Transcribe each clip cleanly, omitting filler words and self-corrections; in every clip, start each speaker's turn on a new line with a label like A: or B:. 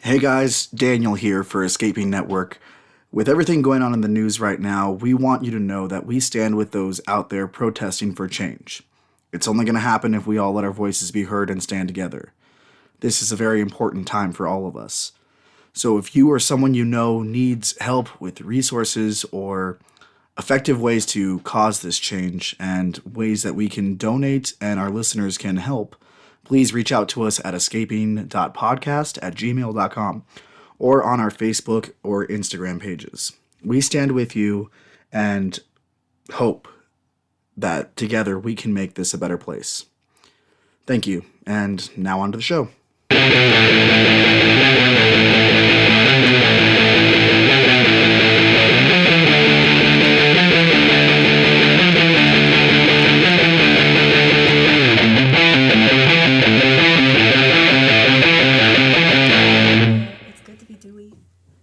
A: Hey guys, Daniel here for Escaping Network. With everything going on in the news right now, we want you to know that we stand with those out there protesting for change. It's only going to happen if we all let our voices be heard and stand together. This is a very important time for all of us. So if you or someone you know needs help with resources or effective ways to cause this change and ways that we can donate and our listeners can help, please reach out to us at escaping.podcast@gmail.com or on our Facebook or Instagram pages. We stand with you and hope that together we can make this a better place. Thank you, and now on to the show.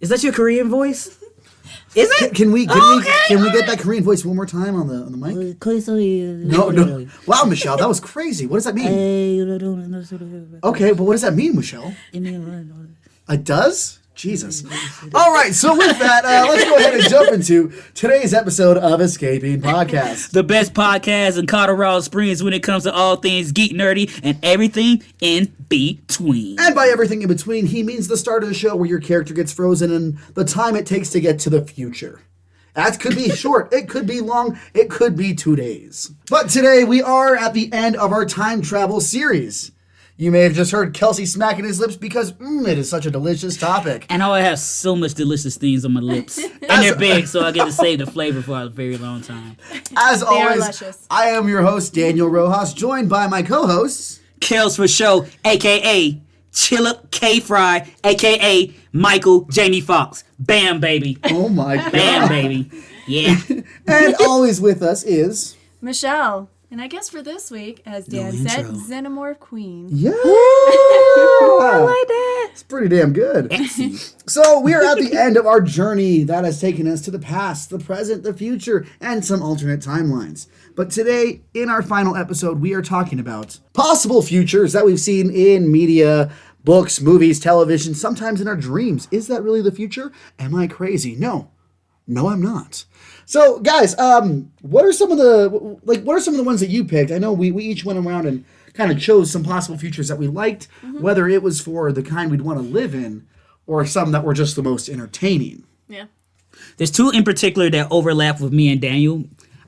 B: Is that your Korean voice? Is it?
C: Can we get that Korean voice one more time on the mic? No. Wow, Michelle, that was crazy. What does that mean? Okay, but what does that mean, Michelle? It does? Jesus. All right, so with that, let's go ahead and jump into today's episode of Escaping Podcast.
B: The best podcast in Colorado Springs when it comes to all things geek, nerdy, and everything in between.
C: And by everything in between, he means the start of the show where your character gets frozen and the time it takes to get to the future. That could be short, it could be long, it could be 2 days. But today we are at the end of our time travel series. You may have just heard Kelsey smacking his lips because it is such a delicious topic.
B: And I have so much delicious things on my lips. And they're big, so I get to save the flavor for a very long time.
C: As always, I am your host, Daniel Rojas, joined by my co-hosts,
B: Kels for Show, a.k.a. Chillip K. Fry, a.k.a. Michael Jamie Foxx. Bam, baby.
C: Oh, my God.
B: Bam, baby. Yeah.
C: And always with us is...
D: Michelle. And I guess for this week, as Dan said, Xenomorph Queen.
C: Yeah! I
B: like that.
C: It's pretty damn good. So we are at the end of our journey that has taken us to the past, the present, the future, and some alternate timelines. But today, in our final episode, we are talking about possible futures that we've seen in media, books, movies, television, sometimes in our dreams. Is that really the future? Am I crazy? No, I'm not. So, guys, what are some of the ones that you picked? I know we each went around and kind of chose some possible futures that we liked, whether it was for the kind we'd want to live in or some that were just the most entertaining.
D: Yeah.
B: There's two in particular that overlap with me and Daniel.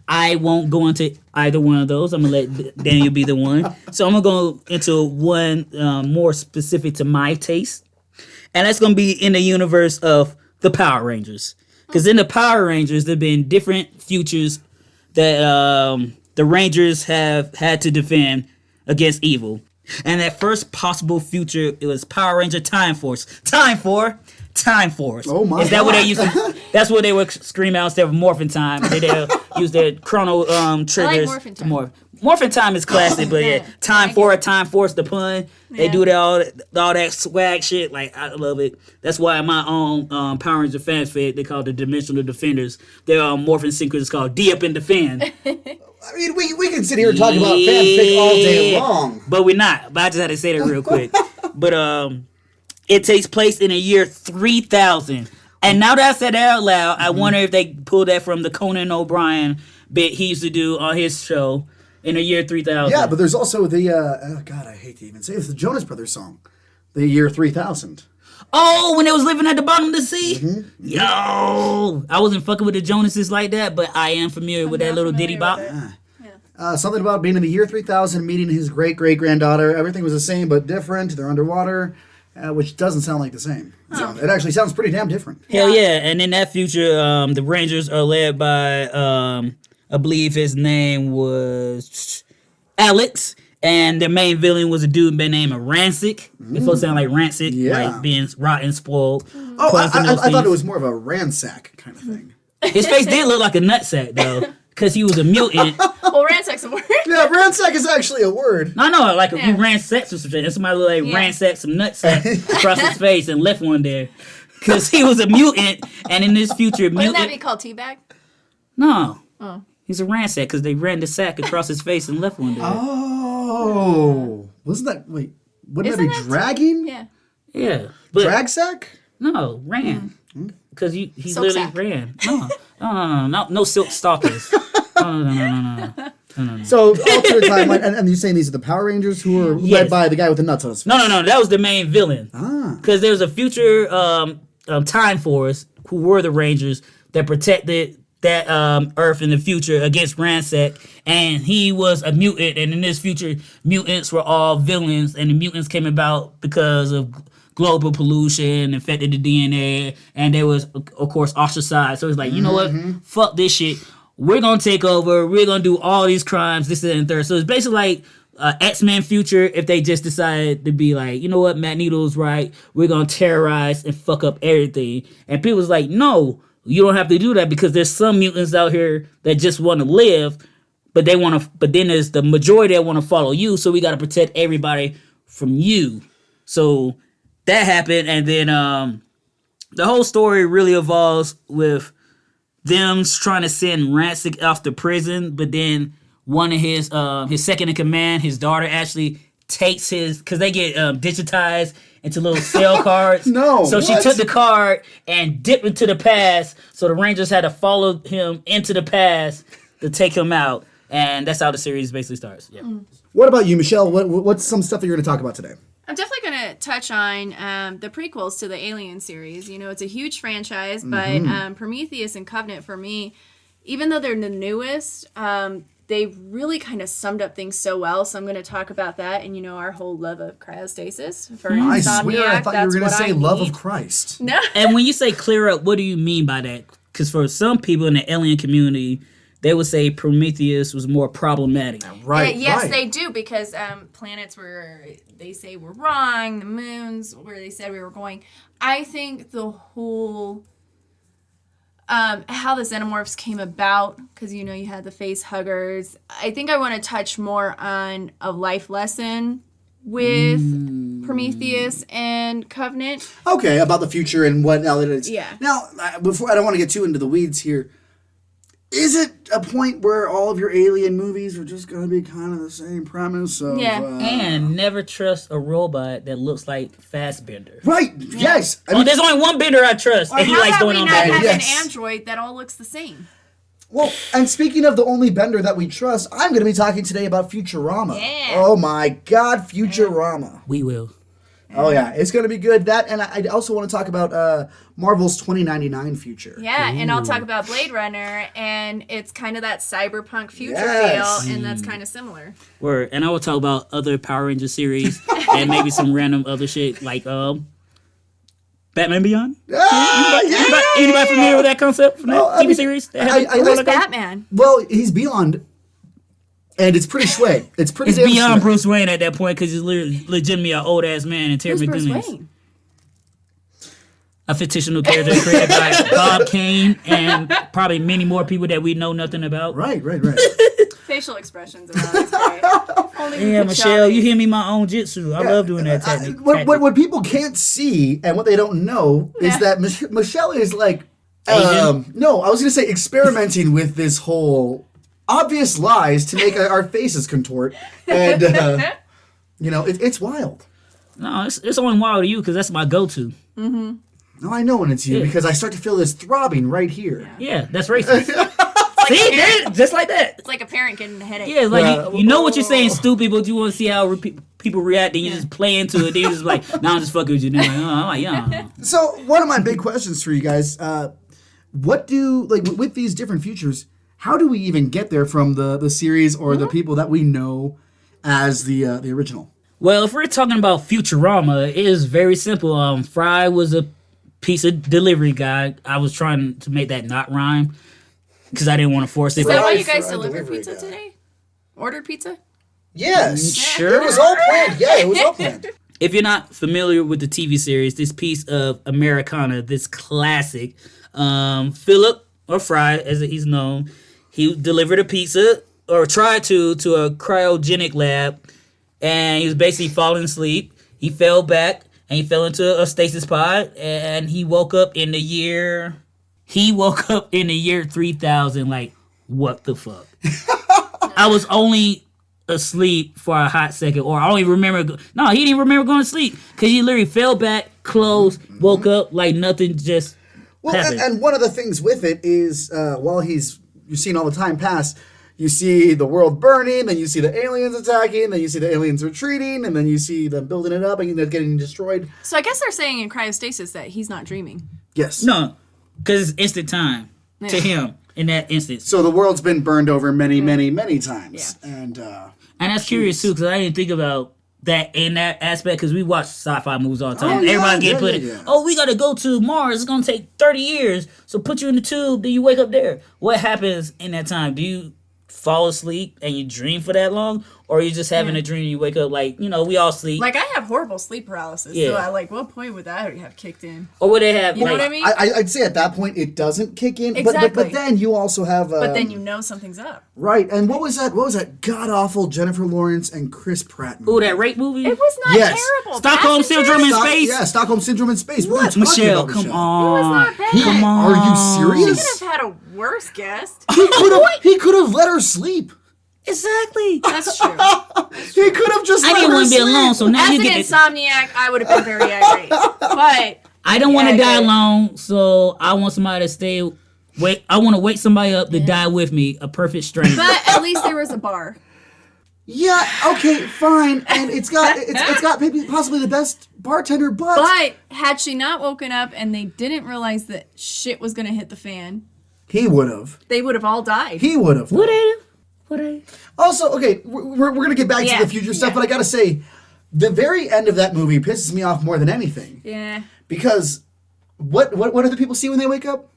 B: I won't go into either one of those. I'm going to let Daniel be the one. So I'm going to go into one more specific to my taste. And that's going to be in the universe of the Power Rangers. Because in the Power Rangers, there have been different futures that the Rangers have had to defend against evil. And that first possible future, it was Power Ranger Time Force. Time Force.
C: Oh my!
B: Is that what they used to? That's what they would scream out instead of Morphin' Time. They use their chrono triggers.
D: I like Morphin' Time.
B: Morphin' Time is classic, but yeah, Time Force, the pun. They do all that swag shit. Like, I love it. That's why my own Power Ranger fans fit. They call it the Dimensional Defenders. Their Morphin' sequence is called D Up and Defend.
C: I mean, we can sit here and talk about fanfic all day long.
B: But we're not. But I just had to say that real quick. But it takes place in the year 3000. And now that I said that out loud, I wonder if they pulled that from the Conan O'Brien bit he used to do on his show in the year 3000.
C: Yeah, but there's also the, I hate to even say it, it's the Jonas Brothers song, the year 3000.
B: Oh, when they was living at the bottom of the sea? Mm-hmm. Yo! I wasn't fucking with the Jonases like that, but I am familiar with that little ditty bop.
C: Something about being in the year 3000, meeting his great-great-granddaughter. Everything was the same but different. They're underwater, which doesn't sound like the same. Oh. It actually sounds pretty damn different.
B: Hell yeah. And in that future, the Rangers are led by, I believe his name was Alex. And their main villain was a dude by the name of Rancid. It supposed to sound like rancid, like being rotten, spoiled.
C: Oh, I thought it was more of a ransack kind of thing.
B: His face did look like a nutsack, though, because he was a mutant.
D: Well, ransack's a word.
C: Yeah, ransack is actually a word.
B: No, like if you ransacked some shit, and somebody like ransacked some nutsack across his face and left one there. Because he was a mutant, and in this future,
D: Wouldn't that be called teabag?
B: No. Oh. He's a ransack because they ran the sack across his face and left one there.
C: Oh. Wouldn't that be dragging?
D: Yeah.
B: Yeah, but
C: Drag sack?
B: no, ran because he
D: Silk
B: literally
D: sack.
B: ran. No silk stockings. No.
C: So alternate timeline, and you're saying these are the Power Rangers who are
B: Yes.
C: led by the guy with the nuts on his face.
B: No, that was the main villain.
C: Ah.
B: Because there was a future Time Force who were the Rangers that protected that Earth in the future against Ransack, and he was a mutant. And in this future, mutants were all villains, and the mutants came about because of global pollution affected the DNA, and they was of course ostracized. So it's like, you know what? Fuck this shit. We're gonna take over. We're gonna do all these crimes. This and third. So it's basically like X-Men future if they just decided to be like, you know what, Magneto's right. We're gonna terrorize and fuck up everything. And people's like, no, you don't have to do that because there's some mutants out here that just want to live, but they want to. But then there's the majority that want to follow you. So we got to protect everybody from you. So that happened, and then the whole story really evolves with them trying to send Rancic off to prison, but then one of his second in command, his daughter, actually takes his, because they get digitized into little cell cards.
C: No,
B: so she
C: what?
B: took the card and dipped into the past. So the Rangers had to follow him into the past to take him out, and that's how the series basically starts. Yeah.
C: What about you, Michelle? What's some stuff that you're going to talk about today?
D: I'm definitely going to touch on the prequels to the Alien series. You know, it's a huge franchise, but Prometheus and Covenant, for me, even though they're the newest, they really kind of summed up things so well. So I'm going to talk about that and, you know, our whole love of cryostasis. For
C: I
D: Insomniac,
C: swear I thought you were
D: that's
C: going to
D: what
C: say
D: I
C: love
D: need.
C: of Christ.
D: No.
B: And when you say clear up, what do you mean by that? Because for some people in the alien community, they would say Prometheus was more problematic.
C: Right,
D: Yes,
C: right.
D: they do, because planets they say were wrong, the moons where they said we were going. I think the whole how the xenomorphs came about, because you know you had the face huggers. I think I want to touch more on a life lesson with Prometheus and Covenant.
C: Okay, about the future and what now that it's...
D: Yeah.
C: Now, before, I don't want to get too into the weeds here. Is it a point where all of your alien movies are just going to be kind of the same premise of...
D: Yeah.
B: And never trust a robot that looks like Fassbender.
C: Right, yes. I mean,
B: There's only one Bender I trust, and he
D: How
B: likes
D: about
B: going
D: we
B: on
D: not
B: that.
D: have
C: Yes.
D: an android that all looks the same?
C: well, and speaking of the only Bender that we trust, I'm going to be talking today about Futurama.
D: Yeah.
C: Oh my God, Futurama.
B: We will.
C: Oh yeah, it's going to be good. That, and I also want to talk about Marvel's 2099 future.
D: Yeah, and I'll talk about Blade Runner, and it's kind of that cyberpunk future
C: Yes.
D: feel, and that's kind of similar.
B: Word. And I will talk about other Power Ranger series and maybe some random other shit like Batman Beyond. Anybody familiar with that concept from that
C: Oh, I
B: TV
C: mean,
B: series?
D: Who's Batman?
C: Well, he's beyond, and it's pretty sway. It's pretty
B: It's
C: damn
B: beyond
C: sway.
B: Bruce Wayne at that point because he's legitimately an old ass man and Terry
D: Who's Bruce
B: McGinnis.
D: Wayne?
B: A fictional character created by Bob Kane and probably many more people that we know nothing about.
C: Right.
D: Facial expressions about it. Right? Only we
B: Yeah,
D: could
B: Michelle,
D: show
B: you hear me my own jitsu. I love doing that technique.
C: What people can't see and what they don't know is that Michelle is like,
B: Asian?
C: no, I was going to say experimenting with this whole obvious lies to make our faces contort. And, you know, it's wild.
B: No, it's only wild to you because that's my go-to.
C: No, I know when it's you because I start to feel this throbbing right here.
B: Yeah, that's racist. See, there, just like that.
D: It's like a parent getting a headache.
B: Yeah, it's like you know what you're saying, stupid, but you want to see how people react, then you just play into it. Then you're just like, nah, I'm just fucking with you. Then I'm like, yeah.
C: So one of my big questions for you guys, what do, like with these different futures, how do we even get there from the series or the people that we know as the original?
B: Well, if we're talking about Futurama, it is very simple. Fry was a pizza delivery guy. I was trying to make that not rhyme because I didn't want to force it.
D: Is that
B: But
D: why you guys
C: Fried
D: delivered
C: delivery
D: pizza
C: guy.
D: today? Ordered pizza?
C: Yes.
B: Sure.
C: It was all planned. Yeah, it was all planned.
B: if you're not familiar with the TV series, this piece of Americana, this classic, Philip, or Fry as he's known, he delivered a pizza, or tried to a cryogenic lab, and he was basically falling asleep. He fell back, and he fell into a stasis pod, and he woke up in the year 3000, like, what the fuck? I was only asleep for a hot second, or I don't even remember. No, he didn't even remember going to sleep because he literally fell back, closed, woke up like nothing just happened.
C: And one of the things with it is while you're seeing all the time pass, you see the world burning, then you see the aliens attacking, then you see the aliens retreating, and then you see them building it up and they're getting destroyed.
D: So I guess they're saying in cryostasis that he's not dreaming.
C: Yes.
B: No, because it's instant time to him in that instance.
C: So the world's been burned over many, many, many times. Yeah. And
B: that's curious too, because I didn't think about that in that aspect, because we watch sci-fi movies all the time. Everybody get put in, oh, we got to go to Mars. It's going to take 30 years. So put you in the tube, then you wake up there. What happens in that time? Do you fall asleep and you dream for that long, or are you just having a dream and you wake up like, we all sleep?
D: Like, I have horrible sleep paralysis, so what point would that have kicked in?
B: Or would they have,
D: you know what I mean?
C: I'd say at that point it doesn't kick in,
D: exactly.
C: but then you also have...
D: but then you know something's up.
C: Right, and what was that god-awful Jennifer Lawrence and Chris Pratt movie?
B: Oh, that rape movie?
D: It was not terrible.
B: Stockholm Syndrome in space?
C: Yeah, Stockholm Syndrome in space.
B: What? Michelle, come on.
D: It was not bad.
B: Come on.
C: Are you serious?
D: He could have had a worse guest.
C: He could have let her sleep.
B: Exactly.
D: That's true.
C: He could have just let her sleep.
B: I didn't want to be alone, so now
D: As
B: you
D: an
B: get
D: insomniac, I would have been very irate. But
B: I don't want to die alone, so I want somebody to stay. I want to wake somebody up to die with me, a perfect stranger.
D: But at least there was a bar.
C: Yeah. Okay. Fine. And it's got maybe possibly the best bartender,
D: But had she not woken up and they didn't realize that shit was gonna hit the fan,
C: he would have.
D: They would have all died.
C: He would have.
B: Would they?
C: Also, okay, we're gonna get back to the future stuff, but I gotta say, the very end of that movie pisses me off more than anything.
D: Yeah.
C: Because what do the people see when they wake up?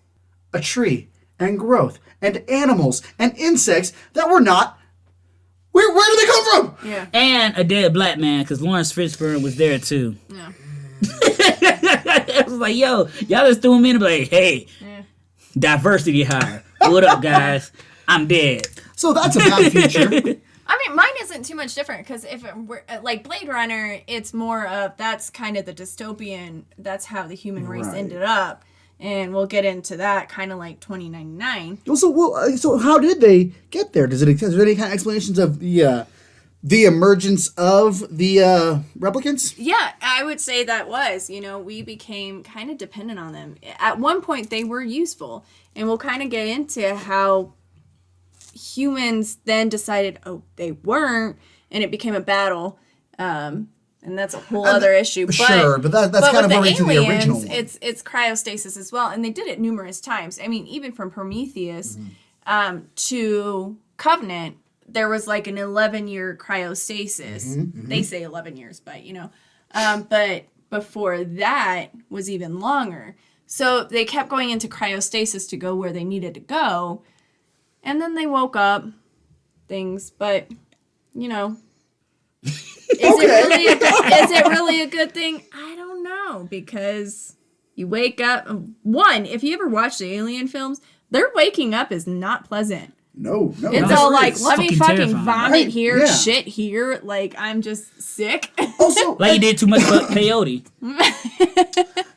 C: A tree and growth and animals and insects that were not. Where do they come from?
D: Yeah.
B: And a dead black man, because Lawrence Fishburne was there too.
D: Yeah.
B: It was like, yo, y'all just threw him in and be like, hey, diversity hire. What up, guys? I'm dead.
C: So that's a bad future.
D: I mean, mine isn't too much different because if it were like Blade Runner, it's more of that's kind of the dystopian. That's how the human race ended up, and we'll get into that kind of like 2099.
C: So how did they get there? Is there any kind of explanations of the emergence of the replicants?
D: Yeah, I would say that was. We became kind of dependent on them. At one point, they were useful, and we'll kind of get into how humans then decided, they weren't, and it became a battle, and that's a whole other issue. But
C: that's kind of already to the original one.
D: It's cryostasis as well, and they did it numerous times. I mean, even from Prometheus to Covenant, there was like an 11-year cryostasis. They say 11 years, but but before that was even longer. So they kept going into cryostasis to go where they needed to go. And then they woke up, but, is it really a good thing? I don't know, because you wake up. One, if you ever watch the Alien films, their waking up is not pleasant.
C: No.
D: It's all like, let me fucking
B: terrifying.
D: vomit here, shit here, like I'm just sick.
C: Also,
B: like you did too much peyote.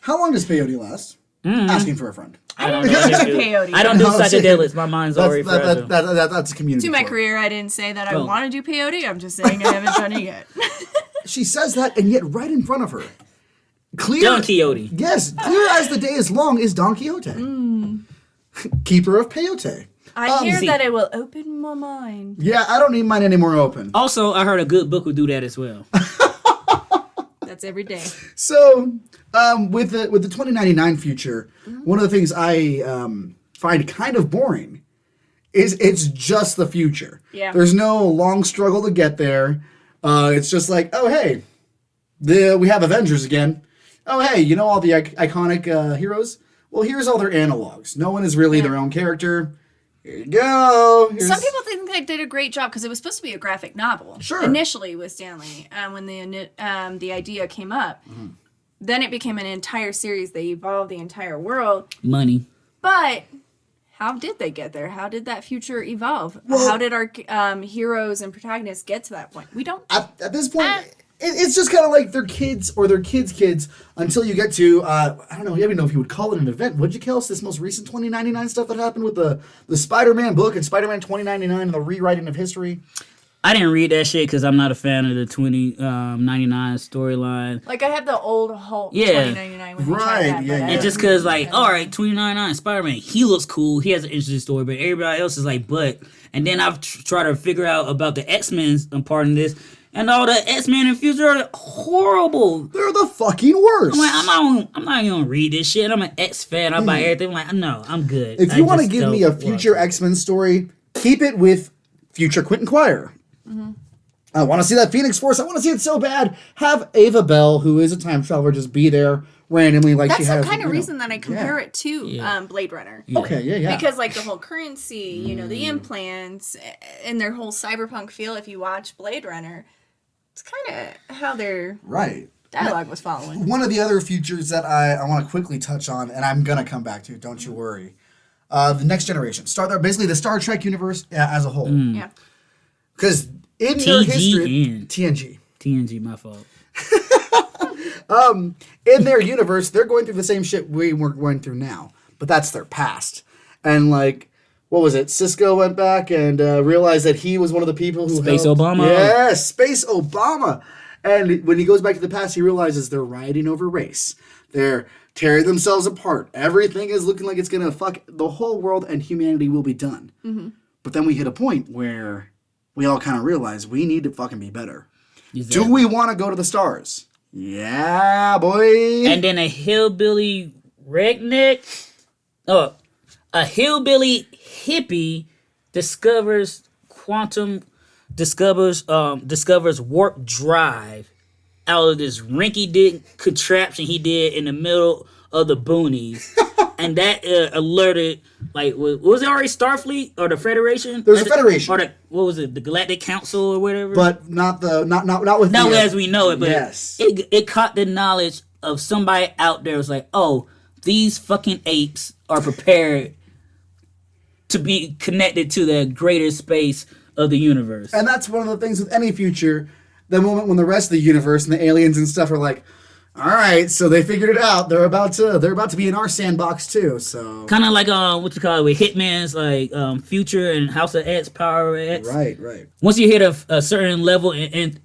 C: How long does peyote last? Asking for a friend.
B: I don't know. I don't do psychedelics. My mind's already fragile.
C: That's a community.
D: To my career, I didn't say that I want to do peyote. I'm just saying I haven't done it yet.
C: She says that, and yet right in front of her, clear
B: Don Quixote.
C: Yes, clear as the day is long is Don Quixote, keeper of peyote.
D: I hear that it will open my mind.
C: Yeah, I don't need mine anymore open.
B: Also, I heard a good book would do that as well.
D: That's every day.
C: So, with the 2099 future, one of the things I find kind of boring is it's just the future.
D: Yeah.
C: There's no long struggle to get there. It's just like, oh hey, we have Avengers again. Oh hey, all the iconic heroes? Well, here's all their analogs. No one is really their own character. Here you go.
D: Some people think they did a great job because it was supposed to be a graphic novel.
C: Sure.
D: Initially with Stanley, when the idea came up. Then it became an entire series. They evolved the entire world.
B: Money.
D: But how did they get there? How did that future evolve?
C: Well,
D: how did our heroes and protagonists get to that point? We don't.
C: At this point, it's just kind of like their kids or their kids' kids until you get to, I don't know, I don't even know if you would call it an event. What'd you call this most recent 2099 stuff that happened with the Spider-Man book and Spider-Man 2099 and the rewriting of history?
B: I didn't read that shit because I'm not a fan of the 2099 storyline.
D: Like, I have the old Hulk
B: Yeah.
D: 2099 when
C: Right,
D: they tried that.
C: yeah,
D: but,
C: yeah.
B: And just because, like, all right, 2099 Spider-Man, he looks cool. He has an interesting story, but everybody else is like, but. And then I've tried to figure out about the X-Men's part in this, and all the X-Men in the future are horrible.
C: They're the fucking worst.
B: I'm like, I'm not even gonna read this shit. I'm an X fan. I buy everything. I'm like, no, I'm good.
C: If you want to
B: just
C: give me
B: don't
C: a future
B: watch it.
C: X-Men story, keep it with future Quentin Quire. I want to see that Phoenix Force. I want to see it so bad. Have Ava Bell, who is a time traveler, just be there randomly, like
D: That's
C: she
D: the
C: has.
D: kind of
C: you know.
D: reason that I compare
C: Yeah.
D: it to
B: Yeah.
D: Blade Runner.
C: Okay, yeah.
D: Because, like, the whole currency, you know, the implants, and their whole cyberpunk feel, if you watch Blade Runner, it's kind of how their
C: Right.
D: dialogue was following.
C: One of the other features that I want to quickly touch on, and I'm going to come back to, don't you worry. The Next Generation. Basically the Star Trek universe as a whole.
D: Yeah.
C: Because in their history...
B: TNG.
C: TNG.
B: TNG, my fault.
C: In their universe, they're going through the same shit we're going through now. But that's their past. And, like... What was it? Cisco went back and realized that he was one of the people who
B: Space
C: helped.
B: Obama.
C: Yes, Space Obama. And when he goes back to the past, he realizes they're rioting over race. They're tearing themselves apart. Everything is looking like it's going to fuck the whole world and humanity will be done.
D: Mm-hmm.
C: But then we hit a point where we all kind of realize we need to fucking be better.
B: Exactly.
C: Do we want to go to the stars? Yeah, boy.
B: And then a hillbilly redneck, a hillbilly hippie discovers warp drive out of this rinky-dink contraption he did in the middle of the boonies. And that alerted, like, was it already Starfleet or the Federation?
C: There's a Federation.
B: Or what was it, the Galactic Council or whatever?
C: But not with
B: Not
C: the,
B: as we know it, but
C: yes.
B: it caught the knowledge of somebody out there was like, oh, these fucking apes are prepared to be connected to the greater space of the universe.
C: And that's one of the things with any future. The moment when the rest of the universe and the aliens and stuff are like, all right, so they figured it out. They're about to be in our sandbox too. So
B: Kind of like what you call it with Hitman's like Future and House of X, Power of X.
C: right.
B: Once you hit a certain level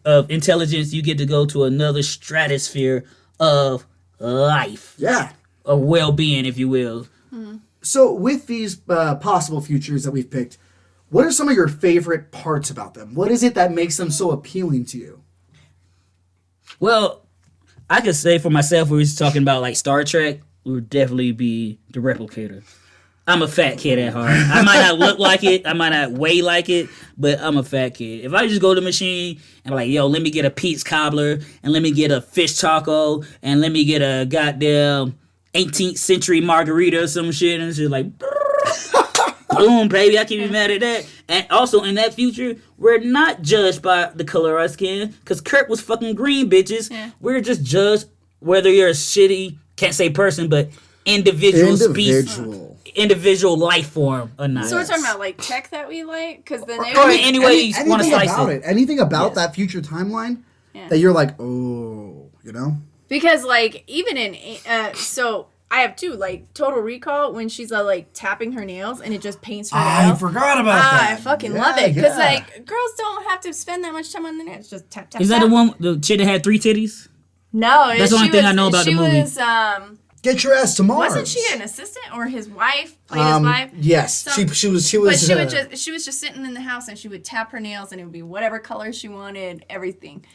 B: of intelligence, you get to go to another stratosphere of life,
C: Yeah.
B: of well-being, if you will.
C: So with these possible futures that we've picked, what are some of your favorite parts about them? What is it that makes them so appealing to you?
B: Well, I could say for myself, we was talking about like Star Trek, would definitely be the Replicator. I'm a fat kid at heart. I might not look like it, I might not weigh like it, but I'm a fat kid. If I just go to the machine and like, yo, let me get a Pete's cobbler, and let me get a fish taco, and let me get a goddamn 18th century margarita or some shit, and it's just like, boom, baby, I can't be mad at that. And also in that future, we're not judged by the color of our skin, because Kurt was fucking green, bitches.
D: Yeah.
B: We're just judged whether you're a shitty, can't say person, but individual species, individual life form or not.
D: So we're talking about, like, tech that we like? Because then
B: Or any way you want to
C: anything
B: slice
C: about
B: it.
C: Anything about
B: Yes.
C: that future timeline
D: Yeah.
C: that you're like, oh, you know?
D: Because, like, even in, so I have two, like, Total Recall, when she's, like, tapping her nails and it just paints her nails.
C: forgot about that.
D: I fucking love it. Because, like, girls don't have to spend that much time on the nails. Just tap, tap,
B: Is that
D: tap.
B: the chick that had 3 titties?
D: No.
B: That's the only thing I know about the movie.
D: She was,
C: Get your ass to Mars.
D: wasn't she an assistant or his wife? Played his wife?
C: Yes,
D: So-
C: she was.
D: But she was just sitting in the house and she would tap her nails and it would be whatever color she wanted, everything.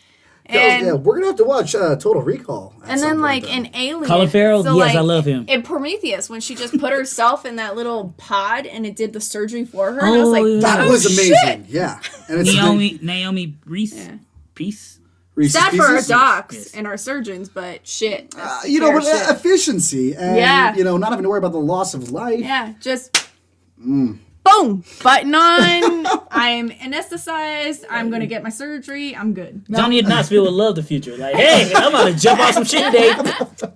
D: And
C: yeah, we're gonna have to watch Total Recall. at
D: and
C: some
D: then,
C: point,
D: like, in Alien.
B: Colin Farrell?
D: so,
B: Yes,
D: like,
B: I love him.
D: In Prometheus, when she just put herself in that little pod and it did the surgery for her. And I was
B: Oh,
D: like,
B: yeah.
C: that
D: oh,
C: was
D: shit.
C: amazing. Yeah, and it's
B: Naomi Reese?
D: Yeah.
B: Peace?
C: Reese's
D: Sad for our
C: Pieces.
D: docs
B: Yes.
D: and our surgeons, but shit. that's
C: You know,
D: fair
C: but
D: shit.
C: efficiency and
D: Yeah.
C: you know, not having to worry about the loss of life.
D: Yeah, just boom, button on. I'm anesthetized. I'm gonna get my surgery. I'm good.
B: Johnny in Knoxville would love the future. Like, hey, I'm about to jump off some shit today.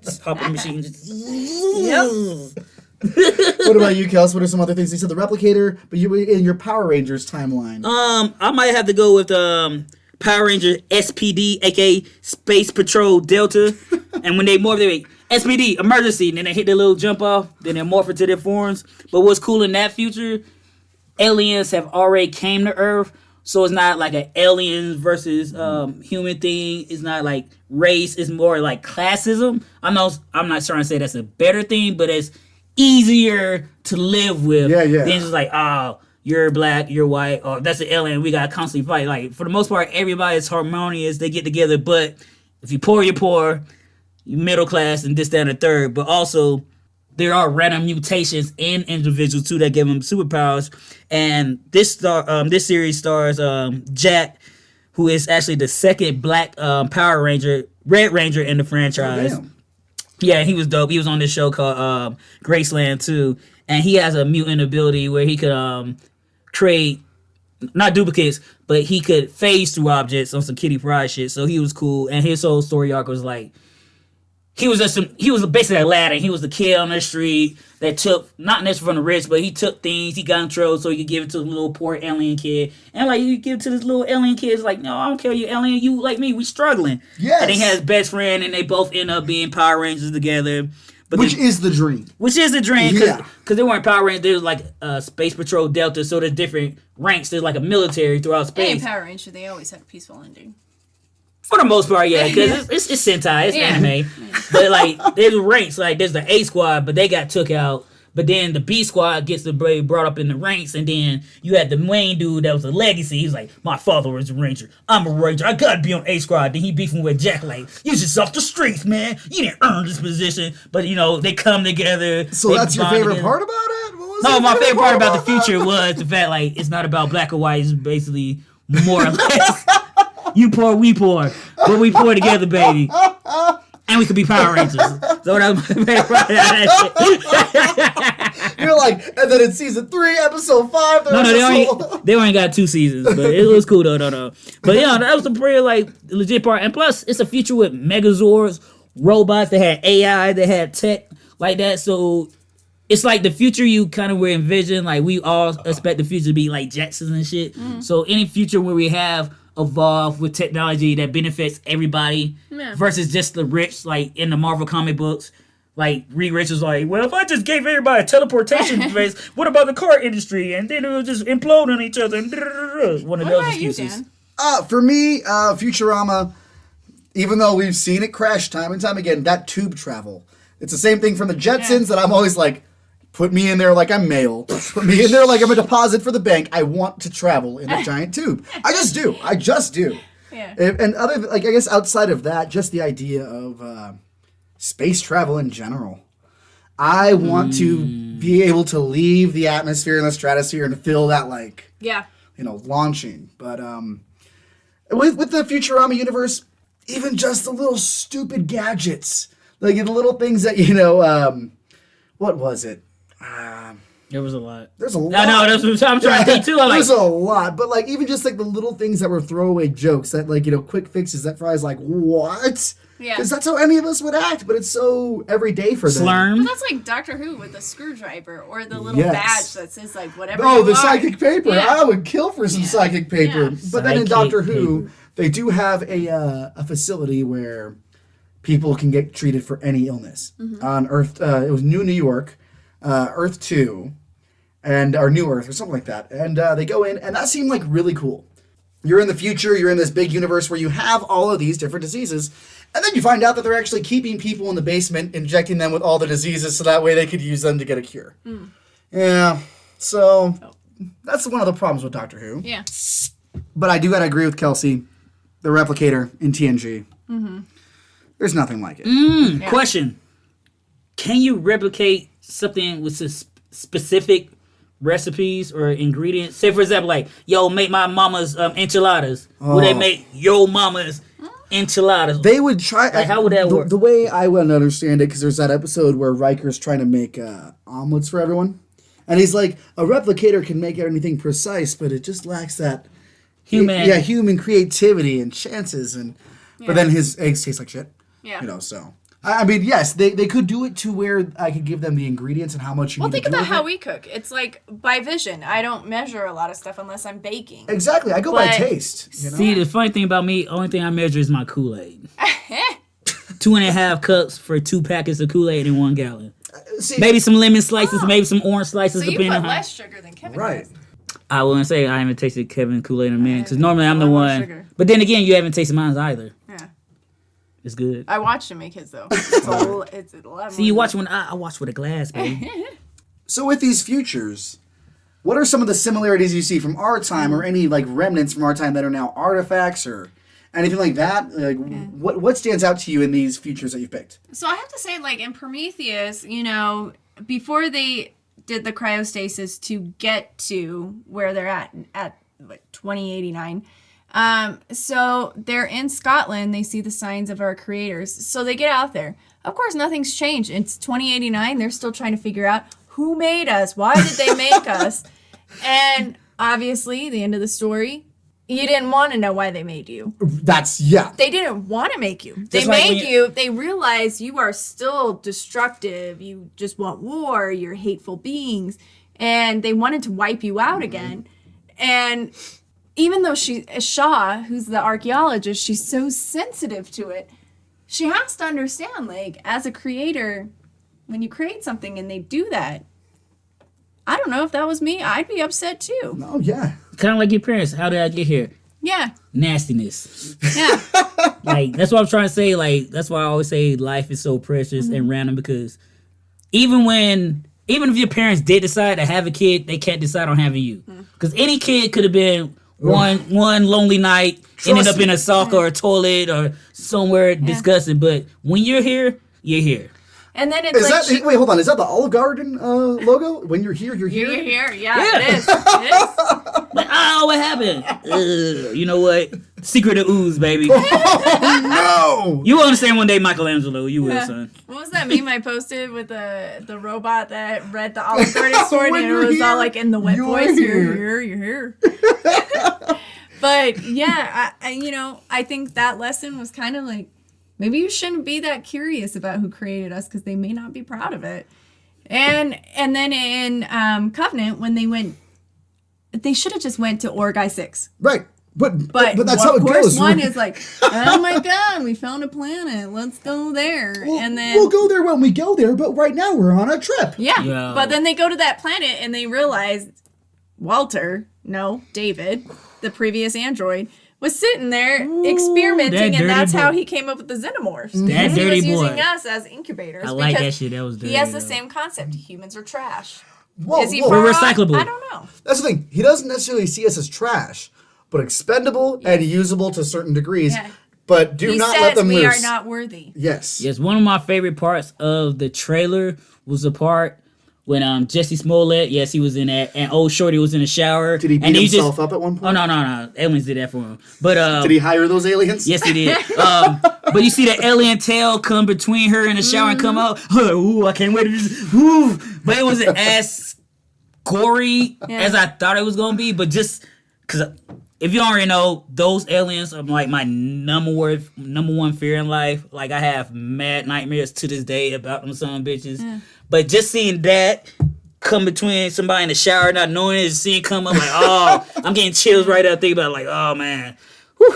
B: Just hop in the machine.
C: What about you, Kels? What are some other things? You said the replicator, but you in your Power Rangers timeline.
B: I might have to go with Power Ranger SPD, aka Space Patrol Delta. And when they morph, they make SPD emergency, and then they hit their little jump off, then they morph into their forms. But what's cool in that future, aliens have already came to Earth So it's not like an alien versus human thing. It's not like race. It's more like classism. I'm not trying to say that's a better thing, but it's easier to live with
C: Yeah.
B: than just like, oh, you're black, you're white, or that's an alien. We gotta constantly fight. Like for the most part, everybody is harmonious. They get together, but if you're poor, you're middle class, and this, that, and the third. But also, there are random mutations in individuals too that give them superpowers. And this series stars Jack, who is actually the second black Power Ranger, Red Ranger in the franchise.
C: Damn.
B: Yeah, he was dope. He was on this show called Graceland too, and he has a mutant ability where he could create not duplicates, but he could phase through objects on some Kitty Pryde shit. So he was cool, and his whole story arc was like he was basically Aladdin. He was the kid on the street that took not necessarily from the rich, but he took things, he got in trouble, so he could give it to the little poor alien kid. And like you give it to this little alien kid, it's like, no, I don't care, you alien, you like me, we struggling.
C: Yes.
B: And he has his best friend, and they both end up being Power Rangers together. But
C: Which is the dream.
B: Which is the dream,
C: Yeah.
B: because they weren't Power Rangers. There was like Space Patrol Delta, so there's different ranks. There's like a military throughout
D: Hey, in
B: space.
D: Power Ranger, they always had a peaceful ending.
B: For the most part, yeah, because it's Sentai, it's anime. But like, there's ranks. Like, there's the A Squad, but they got took out. But then the B Squad gets brought up in the ranks, and then you had the main dude that was a legacy. He's like, my father was a ranger. I'm a ranger. I gotta be on A Squad. Then he beefing with Jack, like, you just off the streets, man. You didn't earn this position. But you know, they come together.
C: So that's your favorite part about it? What was
B: No,
C: your
B: my favorite part about the
C: that?
B: future was the fact like it's not about black or white. It's basically more or less you poor, we poor, but we poor together, baby. And we could be Power Rangers. So that was my favorite part of that shit.
C: You're like, and then in season 3, episode 5,
B: They only got 2 seasons, but it was cool though. No. But yeah, that was the pretty like legit part. And plus, it's a future with Megazords, robots that had AI, that had tech like that. So it's like the future you kind of were envisioning. Like we all expect the future to be like Jetsons and shit. So any future where we have evolved with technology that benefits everybody versus just the rich, like in the Marvel comic books. Like Reed Richards was like, well, if I just gave everybody a teleportation device, what about the car industry? And then it would just implode on each other. And one of
D: What
B: those
D: about you,
B: excuses.
D: Dan?
C: For me, Futurama, even though we've seen it crash time and time again, that tube travel. It's the same thing from the Jetsons that I'm always like, put me in there like I'm mail. Put me in there like I'm a deposit for the bank. I want to travel in a giant tube. I just do.
D: Yeah.
C: And other, like, I guess outside of that, just the idea of space travel in general. I want to be able to leave the atmosphere and the stratosphere and feel that, like,
D: Yeah.
C: launching. But with the Futurama universe, even just the little stupid gadgets, like the little things that, what was it?
B: There was a lot.
C: There's a lot.
B: I know, that's what I'm trying to think too. I'm like,
C: There's a lot, but like even just like the little things that were throwaway jokes that like quick fixes that Fry's like what?
D: Yeah.
C: Because that's how any of us would act, but it's so everyday for them.
D: But
B: Slurm.
D: that's like Doctor Who with the screwdriver or the little
C: Yes.
D: badge that says like whatever.
C: Oh,
D: you
C: the
D: are.
C: psychic paper!
D: Yeah.
C: I would kill for some psychic paper.
D: Yeah.
C: But then in
B: Psychic
C: Doctor Who,
B: paper.
C: they do have a facility where people can get treated for any illness. On Earth, it was New York, Earth 2. Or New Earth, or something like that. And they go in, and that seemed like really cool. You're in the future, you're in this big universe where you have all of these different diseases, and then you find out that they're actually keeping people in the basement, injecting them with all the diseases so that way they could use them to get a cure. Yeah, so that's one of the problems with Doctor Who.
D: Yeah.
C: But I do gotta agree with Kelsey, the replicator in TNG. There's nothing like it.
B: Question: can you replicate something with specific recipes or ingredients? Say, for example, like, yo, make my mama's enchiladas. Would they make your mama's enchiladas?
C: They would try.
B: Like, how would that work?
C: The way I would understand it, because there's that episode where Riker's trying to make omelets for everyone, and he's like, a replicator can make anything precise, but it just lacks that human creativity and chances. And but then his eggs taste like shit.
D: Yeah.
C: So I mean, yes, they could do it to where I could give them the ingredients and how much you
D: Well,
C: need
D: think
C: to do
D: about
C: with
D: how
C: it.
D: we cook. It's like by vision. I don't measure a lot of stuff unless I'm baking.
C: Exactly, I go by
D: But-
C: taste.
B: See, the funny thing about me, only thing I measure is my Kool-Aid. 2.5 cups for 2 packets of Kool-Aid in 1 gallon.
C: See,
B: Maybe some lemon slices, maybe some orange slices,
D: So you
B: depending
D: put
B: on how.
D: less sugar than Kevin
C: right.
D: does.
B: I wouldn't say I haven't tasted Kevin Kool-Aid in a minute, because normally I'm the
D: a lot more
B: one.
D: sugar.
B: But then again, you haven't tasted mine either.
D: Yeah.
B: It's good.
D: I watched him make his though. It's a lot.
B: See, you watch when I watch with a glass, baby.
C: So with these futures, what are some of the similarities you see from our time, or any like remnants from our time that are now artifacts or anything like that? Like, what stands out to you in these futures that you've picked?
D: So I have to say, like in Prometheus, before they did the cryostasis to get to where they're at like 2089. So they're in Scotland. They see the signs of our creators. So they get out there. Of course, nothing's changed. It's 2089. They're still trying to figure out who made us. Why did they make us? And obviously, the end of the story, you didn't want to know why they made you.
C: They
D: didn't want to make you. They
B: Just like
D: made you. They realize you are still destructive. You just want war. You're hateful beings. And they wanted to wipe you out again. And even though Shaw, who's the archaeologist, she's so sensitive to it, she has to understand, like, as a creator, when you create something and they do that, I don't know if that was me, I'd be upset too.
C: Oh, yeah.
B: Kind of like your parents. How did I get here?
D: Yeah.
B: Nastiness.
D: Yeah.
B: Like, that's what I'm trying to say. Like, that's why I always say life is so precious and random, because even if your parents did decide to have a kid, they can't decide on having you. Because any kid could have been one lonely night, ended up in a sock or a toilet or somewhere disgusting. But when you're here, you're here.
D: And then it's
C: wait, hold on. Is that the Olive Garden logo? When you're here, you're here?
D: You're here. Yeah. It is. It is.
B: Like, what happened? You know what? Secret of ooze, baby.
C: No!
B: You will understand one day, Michelangelo. You will, son.
D: What was that meme I posted with the robot that read the Olive Garden story and it was all like in the wet voice? You're here. But yeah, I think that lesson was kind of like, maybe you shouldn't be that curious about who created us because they may not be proud of it. And then in Covenant, when they should have just went to Orgai 6.
C: Right. But that's
D: of
C: how it
D: course,
C: goes.
D: one is like, oh my god, we found a planet. Let's go there. And then
C: we'll go there when we go there, but right now we're on a trip.
D: yeah.
B: Yo.
D: But then they go to that planet and they realize David, the previous android, was sitting there experimenting, and that's how he came up with the xenomorphs.
B: That
D: Because he
B: dirty
D: was
B: boy.
D: using us as incubators.
B: I like
D: because
B: that shit. That was dirty.
D: He has the
B: though.
D: same concept. Humans are trash.
C: Whoa,
D: Is he
C: whoa.
D: far
B: We're
D: off?
B: recyclable.
D: I don't know.
C: That's the thing. He doesn't necessarily see us as trash, but expendable and usable to certain degrees.
D: Yeah.
C: But do
D: He
C: not
D: says
C: let them
D: we
C: loose.
D: are not worthy.
C: Yes.
B: Yes, one of my favorite parts of the trailer was the part when Jesse Smollett, he was in that, and old Shorty was in the shower.
C: Did he beat himself up at one point?
B: Oh, no. Aliens did that for him. But
C: Did he hire those aliens?
B: yes, he did. But you see the alien tail come between her and the shower and come out. Ooh, I can't wait to just, ooh. But it wasn't as gory as I thought it was going to be. But just, because if you already know, those aliens are like my number one fear in life. Like, I have mad nightmares to this day about them son of bitches. Yeah. But just seeing that come between somebody in the shower, not knowing it, seeing it come up, like, oh, I'm getting chills right up thinking about it, like, oh, man.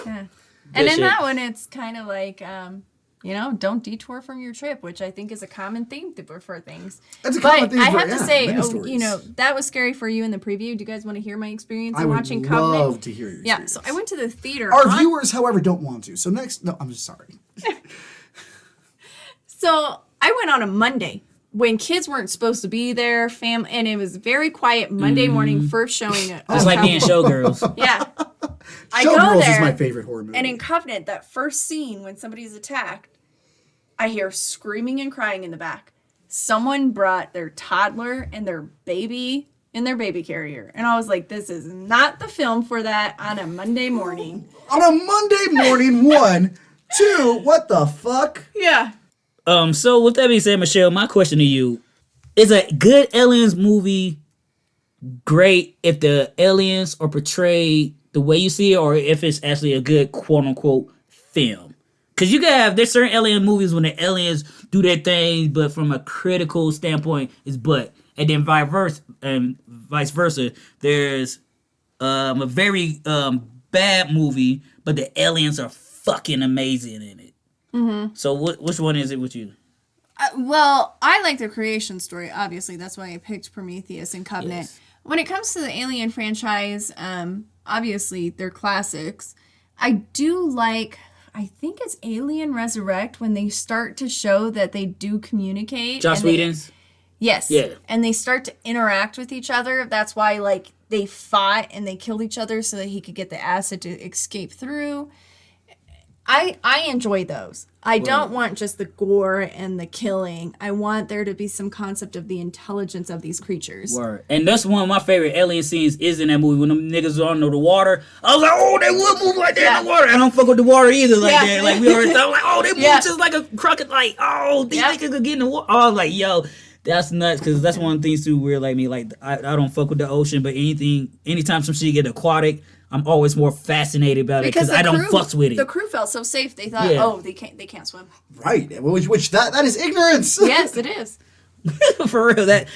D: Yeah. And in that one, it's kind of like, don't detour from your trip, which I think is a common theme for things.
C: That's a common theme
D: I
C: for,
D: have to say,
C: many stories.
D: that was scary for you in the preview. Do you guys want to hear my experience
C: I
D: in
C: would
D: watching Covenant?
C: love to hear your experience.
D: Yeah, so I went to the theater.
C: Our viewers, however, don't want to. So I'm just sorry.
D: So I went on a Monday when kids weren't supposed to be there, and it was very quiet Monday morning, first showing it.
B: It's like being showgirls.
D: Yeah. I go
C: Showgirls
D: there,
C: is my favorite horror movie.
D: and in Covenant, that first scene when somebody's attacked, I hear screaming and crying in the back. Someone brought their toddler and their baby in their baby carrier. And I was like, this is not the film for that on a Monday morning.
C: On a Monday morning, 1, 2, what the fuck?
D: Yeah.
B: So with that being said, Michelle, my question to you is: a good aliens movie great if the aliens are portrayed the way you see it, or if it's actually a good quote unquote film? Because there's certain alien movies when the aliens do their thing, but from a critical standpoint, it's but. And then vice versa. There's a very bad movie, but the aliens are fucking amazing in it. Mm-hmm. So which one is it with you?
D: Well, I like the creation story, obviously. That's why I picked Prometheus and Covenant. Yes. When it comes to the Alien franchise, obviously they're classics. I do like, I think it's Alien Resurrect, when they start to show that they do communicate.
B: Joss Whedon's?
D: Yes.
B: Yeah.
D: And they start to interact with each other. That's why, like, they fought and they killed each other so that he could get the acid to escape through. I enjoy those. I don't want just the gore and the killing. I want there to be some concept of the intelligence of these creatures.
B: Word. And that's one of my favorite alien scenes is in that movie when them niggas are under the water. I was like, oh, they would move like that in the water. I don't fuck with the water either like that. Like we already thought, like, oh, they move just like a crocodile. Like, oh, these niggas could get in the water. I was like, yo, that's nuts, because that's one of the things too weird like me. Like I don't fuck with the ocean, but anytime some shit get aquatic, I'm always more fascinated about it because I don't fucks with it.
D: The crew felt so safe. They thought, oh, they can't swim.
C: Right. Which that is ignorance.
D: Yes, it is.
B: For real, that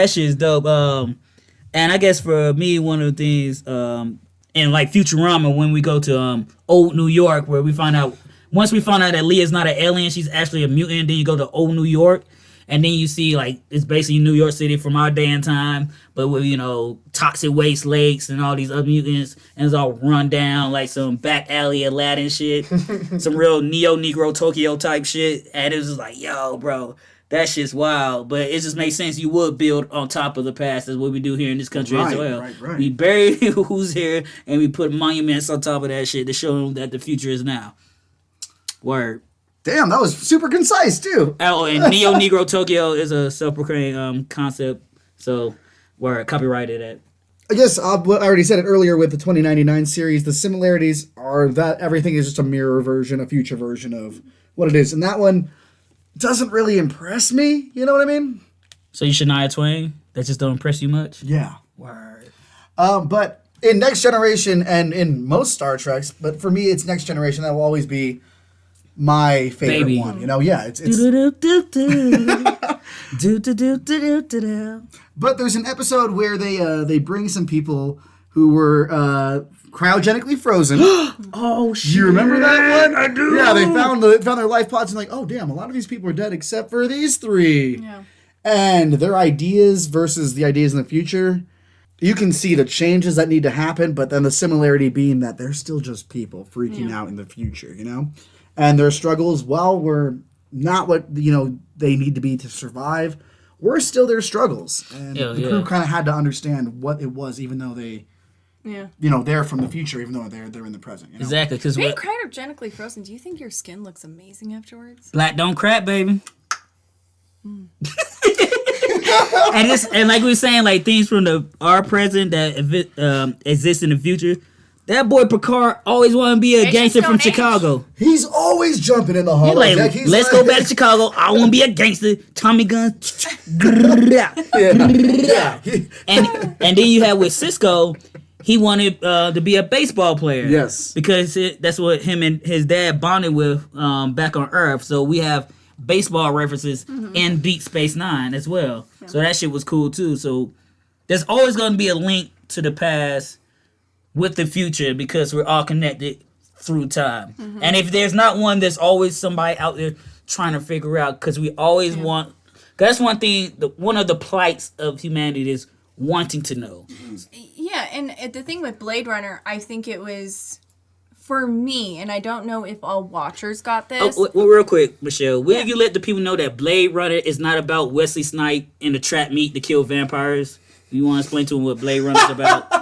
B: shit is dope. And I guess for me, one of the things, in like Futurama, when we go to old New York, where once we find out that Leah's not an alien, she's actually a mutant. Then you go to old New York. And then you see, like, it's basically New York City from our day and time, but with, toxic waste lakes and all these other mutants, and it's all run down, like some back alley Aladdin shit, some real Neo-Negro Tokyo type shit, and it was just like, yo, bro, that shit's wild, but it just makes sense you would build on top of the past, as what we do here in this country as well.
C: Right.
B: We bury who's here, and we put monuments on top of that shit to show them that the future is now. Word.
C: Damn, that was super concise too.
B: Oh, and Neo-Negro Tokyo is a self-proclaimed concept, so we're copyrighted at.
C: I guess I already said it earlier with the 2099 series. The similarities are that everything is just a mirror version, a future version of what it is. And that one doesn't really impress me. You know what I mean?
B: So you Shania Twain? That just don't impress you much?
C: Yeah.
B: Word.
C: But in Next Generation and in most Star Treks, but for me, it's Next Generation. That will always be my favorite one. It's But there's an episode where they bring some people who were cryogenically frozen.
B: Oh shit!
C: You remember that one?
B: I do.
C: Yeah, they found their life pods and like, oh damn, a lot of these people are dead except for these three.
D: Yeah.
C: And their ideas versus the ideas in the future, you can see the changes that need to happen, but then the similarity being that they're still just people freaking out in the future, And their struggles, while were not what they need to be to survive, were still their struggles. And the crew kind of had to understand what it was, even though they, they're from the future, even though they're in the present.
B: Exactly, because
D: being cryogenically frozen, do you think your skin looks amazing afterwards?
B: Black don't crack, baby. And like we were saying, like things from our present that exist in the future. That boy Picard always wanted to be a gangster from Chicago.
C: He's always jumping in the hall.
B: Let's go back to Chicago. I want to be a gangster. Tommy gun. And then you have with Cisco, he wanted to be a baseball player.
C: Yes.
B: Because that's what him and his dad bonded with back on Earth. So we have baseball references in Deep Space Nine as well. Yeah. So that shit was cool too. So there's always going to be a link to the past with the future because we're all connected through time. Mm-hmm. And if there's not one, there's always somebody out there trying to figure out, because we always want, that's one thing, one of the plights of humanity is wanting to know.
D: Yeah, and the thing with Blade Runner, I think it was, for me, and I don't know if all watchers got this.
B: Oh, well, real quick, Michelle, will you let the people know that Blade Runner is not about Wesley Snipes in the trap meet to kill vampires? You want to explain to them what Blade Runner is about?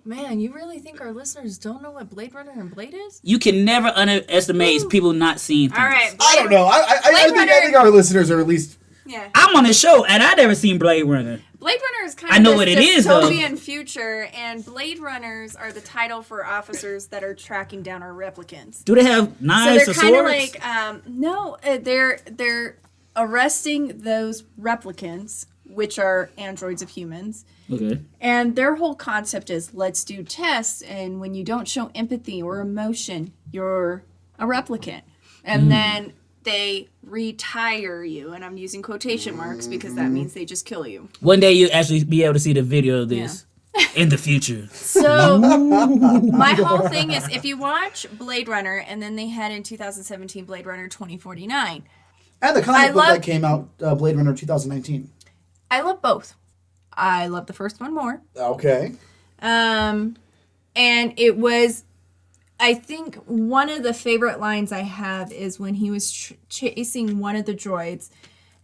D: Man, you really think our listeners don't know what Blade Runner and Blade is?
B: You can never underestimate people not seeing things.
D: All right.
C: I don't know. I think our listeners are at least...
D: Yeah.
B: I'm on the show, and I never seen Blade Runner.
D: Blade Runner is kind of
B: a
D: dystopian future, and Blade Runners are the title for officers that are tracking down our replicants.
B: Do they have knives or swords?
D: So they're kind of like, no, they're arresting those replicants, which are androids of humans.
B: Okay.
D: And their whole concept is, let's do tests, and when you don't show empathy or emotion, you're a replicant. And then they retire you, and I'm using quotation marks because that means they just kill you.
B: One day you'll actually be able to see the video of this in the future.
D: So my whole thing is, if you watch Blade Runner, and then they had in 2017 Blade Runner 2049.
C: And the comic book that came out, Blade Runner 2019.
D: I love both. I love the first one more.
C: Okay.
D: And it was, I think one of the favorite lines I have is when he was chasing one of the droids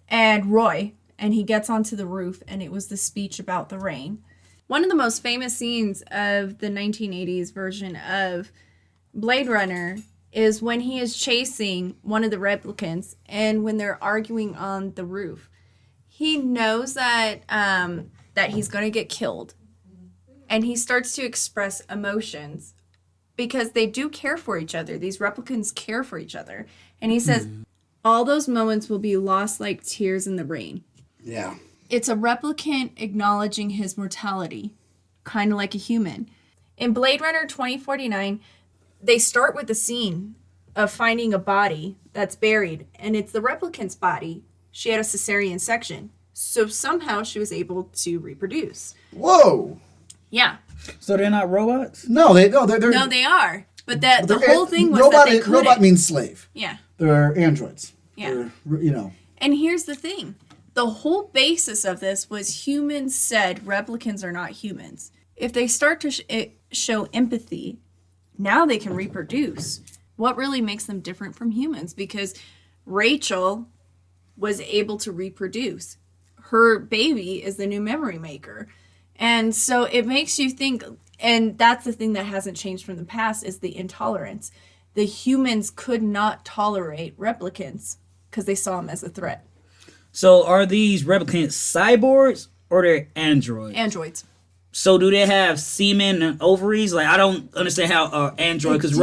D: and Roy, and he gets onto the roof, and it was the speech about the rain. One of the most famous scenes of the 1980s version of Blade Runner is when he is chasing one of the replicants, and when they're arguing on the roof. He knows that that he's going to get killed, and he starts to express emotions because they do care for each other. These replicants care for each other. And he says, all those moments will be lost like tears in the rain.
C: Yeah.
D: It's a replicant acknowledging his mortality, kind of like a human. In Blade Runner 2049, they start with the scene of finding a body that's buried, and it's the replicant's body. She had a cesarean section, so somehow she was able to reproduce.
C: Whoa.
D: Yeah.
B: So they're not robots?
C: No, they're
D: No, they are. But the whole thing was
C: robot,
D: that they couldn't.
C: robot means slave.
D: Yeah.
C: They're androids.
D: Yeah.
C: They're,
D: And here's the thing. The whole basis of this was humans said replicants are not humans. If they start to show empathy, now they can reproduce. What really makes them different from humans? Because Rachel was able to reproduce. Her baby is the new memory maker. And so it makes you think, and that's the thing that hasn't changed from the past, is the intolerance. The humans could not tolerate replicants because they saw them as a threat.
B: So are these replicants cyborgs or they're androids?
D: Androids.
B: So do they have semen and ovaries? Like, I don't understand how android, because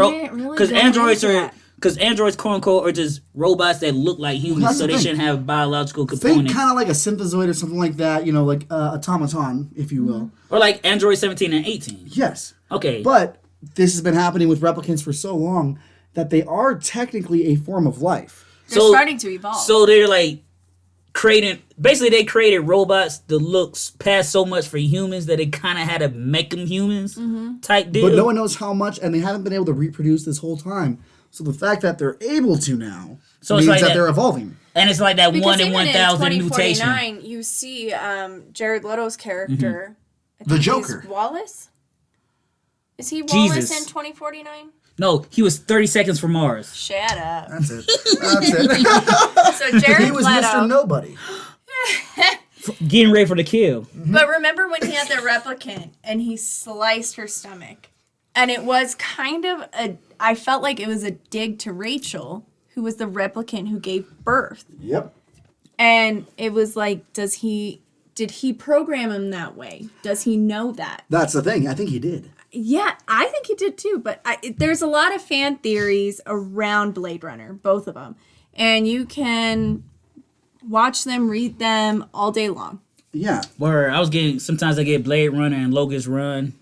B: androids, quote unquote, are just robots that look like humans,
C: that's
B: so
C: the
B: they
C: thing.
B: shouldn't have biological
C: Think
B: components.
C: kind of like a synthezoid or something like that, like automaton, if you will.
B: Or like Android 17 and 18.
C: Yes.
B: Okay.
C: But this has been happening with replicants for so long that they are technically a form of life.
D: They're starting to evolve.
B: So they're like they created robots that looks past so much for humans that they kind of had to make them humans type deal.
C: But no one knows how much, and they haven't been able to reproduce this whole time. So the fact that they're able to now means
B: like
C: that they're evolving.
B: And it's like that
D: because
B: 1 in
D: even
B: 1,000
D: in
B: mutation.
D: 2049, you see Jared Leto's character. I
C: The
D: think
C: Joker.
D: he's Wallace? Is he Wallace
B: Jesus.
D: in 2049?
B: No, he was 30 seconds from Mars.
D: Shut up.
C: That's it. That's it.
D: So Jared
C: He was
D: Leto.
C: Mr. Nobody.
B: Getting ready for the kill.
D: But remember when he had the replicant and he sliced her stomach? And it was kind of I felt like it was a dig to Rachel, who was the replicant who gave birth.
C: Yep.
D: And it was like, did he program him that way? Does he know that?
C: That's the thing. I think he did.
D: Yeah, I think he did too. But there's a lot of fan theories around Blade Runner, both of them. And you can watch them, read them all day long.
C: Yeah.
B: Where sometimes I get Blade Runner and Locust Run,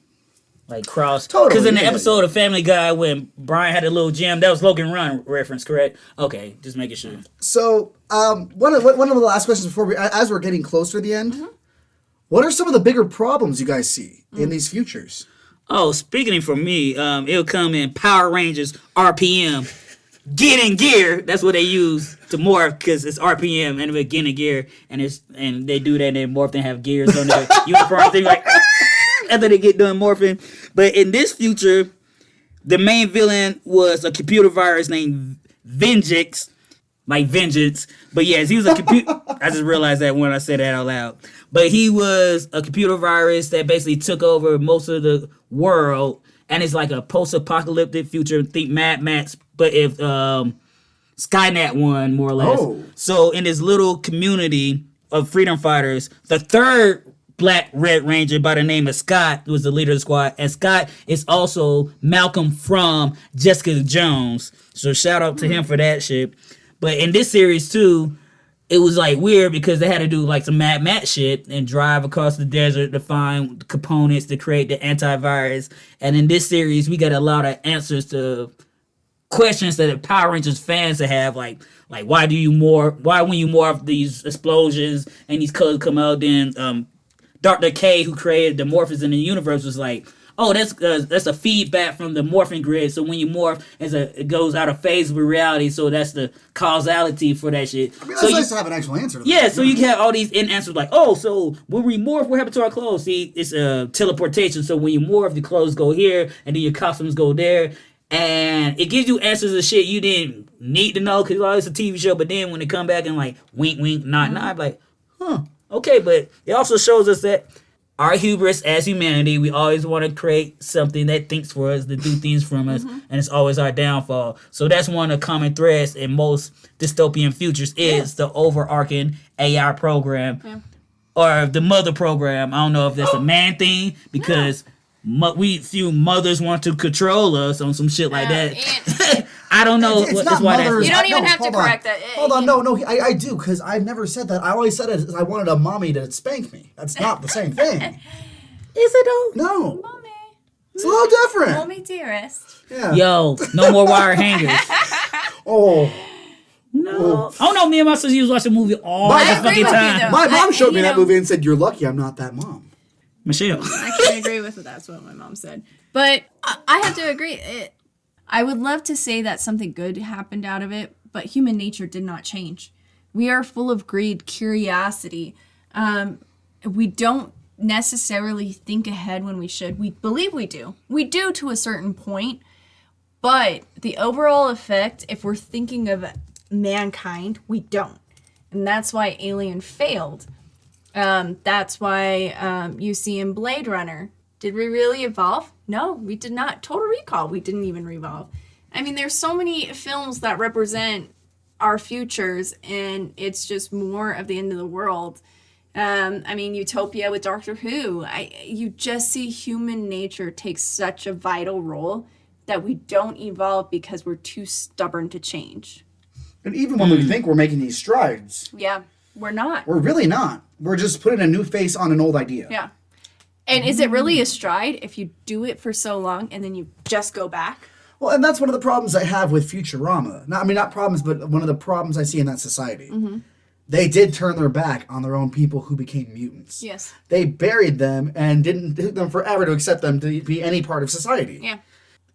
B: like cross.
C: Totally,
B: Because in the
C: yeah,
B: episode of Family Guy when Brian had a little gym, that was Logan Run reference, correct? Okay, just making sure.
C: So, one of the last questions before as we're getting closer to the end, what are some of the bigger problems you guys see in these futures?
B: Oh, speaking for me, it'll come in Power Rangers RPM. Get in gear. That's what they use to morph because it's RPM and we get in gear and they do that and they morph and have gears on their uniform thing like after they get done morphing. But in this future, the main villain was a computer virus named Vengeance. Like vengeance. But yes, he was a computer. I just realized that when I said that out loud. But he was a computer virus that basically took over most of the world. And it's like a post-apocalyptic future. Think Mad Max, but if Skynet won, more or less.
C: Oh.
B: So in this little community of freedom fighters, the third Black Red Ranger by the name of Scott was the leader of the squad. And Scott is also Malcolm from Jessica Jones. So shout out to him for that shit. But in this series, too, it was, like, weird because they had to do, like, some Mad Max shit and drive across the desert to find components to create the antivirus. And in this series, we got a lot of answers to questions that the Power Rangers fans have, like why when you morph these explosions and these colors come out, then Dr. K, who created the Morphers in the universe, was like, oh, that's a feedback from the morphing grid. So when you morph, it goes out of phase with reality. So that's the causality for that shit.
C: I mean, that's
B: so
C: nice to have an actual answer to that.
B: yeah, so you can have all these in answers like, oh, so when we morph, what happened to our clothes? See, it's a teleportation. So when you morph, the clothes go here, and then your costumes go there. And it gives you answers of shit you didn't need to know because it's a TV show. But then when they come back and like, wink, wink, nod, nod, like, huh, okay. But it also shows us that our hubris as humanity, we always want to create something that thinks for us, to do things from us, and it's always our downfall. So that's one of the common threads in most dystopian futures is the overarching AI program or the mother program. I don't know if that's a man thing because we few mothers want to control us on some shit like that. I don't know.
C: It's not mothers.
D: You don't even have to
C: hold on.
D: correct that.
C: Hold on, no, I do, because I've never said that. I always said it as I wanted a mommy to spank me. That's not the same thing.
B: Is it though?
C: No.
D: Mommy.
C: It's a little different.
D: Mommy dearest.
C: Yeah.
B: Yo, no more wire hangers.
C: Oh.
B: No. I don't know. Me and my sister used to watch the movie all
C: I
B: the
C: agree
B: fucking
D: with you,
B: time.
D: though.
C: My mom showed me
D: you
C: that
D: know-
C: movie and said, "You're lucky I'm not that mom."
B: Michelle.
D: I can agree with it. That's what my mom said. But I have to agree. I would love to say that something good happened out of it, but human nature did not change. We are full of greed, curiosity. We don't necessarily think ahead when we should. We believe we do. We do to a certain point. But the overall effect, if we're thinking of mankind, we don't. And that's why Alien failed. That's why you see in Blade Runner. Did we really evolve? No, we did not. Total Recall, we didn't even revolve. I mean, there's so many films that represent our futures, and it's just more of the end of the world. I mean, Utopia with Doctor Who. You just see human nature take such a vital role that we don't evolve because we're too stubborn to change.
C: And even when we think we're making these strides,
D: Yeah, we're not.
C: we're really not. We're just putting a new face on an old idea.
D: Yeah. And is it really a stride if you do it for so long and then you just go back?
C: Well, and that's one of the problems I have with Futurama. Not problems, but one of the problems I see in that society. They did turn their back on their own people who became mutants.
D: Yes.
C: They buried them and didn't took them forever to accept them to be any part of society.
D: Yeah.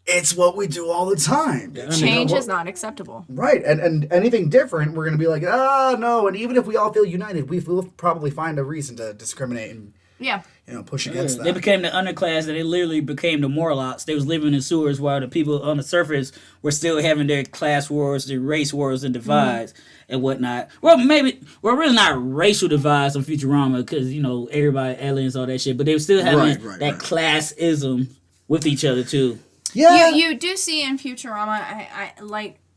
C: It's what we do all the time.
D: Change is not acceptable.
C: Right, and anything different, we're going to be like, no. And even if we all feel united, we'll probably find a reason to discriminate and
D: Yeah.
C: push against
B: They
C: that.
B: became the underclass, and they literally became the Morlocks. They was living in sewers while the people on the surface were still having their class wars, their race wars, and divides and whatnot. Well, really not racial divides on Futurama because everybody aliens, all that shit. But they were still having that classism with each other too.
C: Yeah.
D: You do see in Futurama,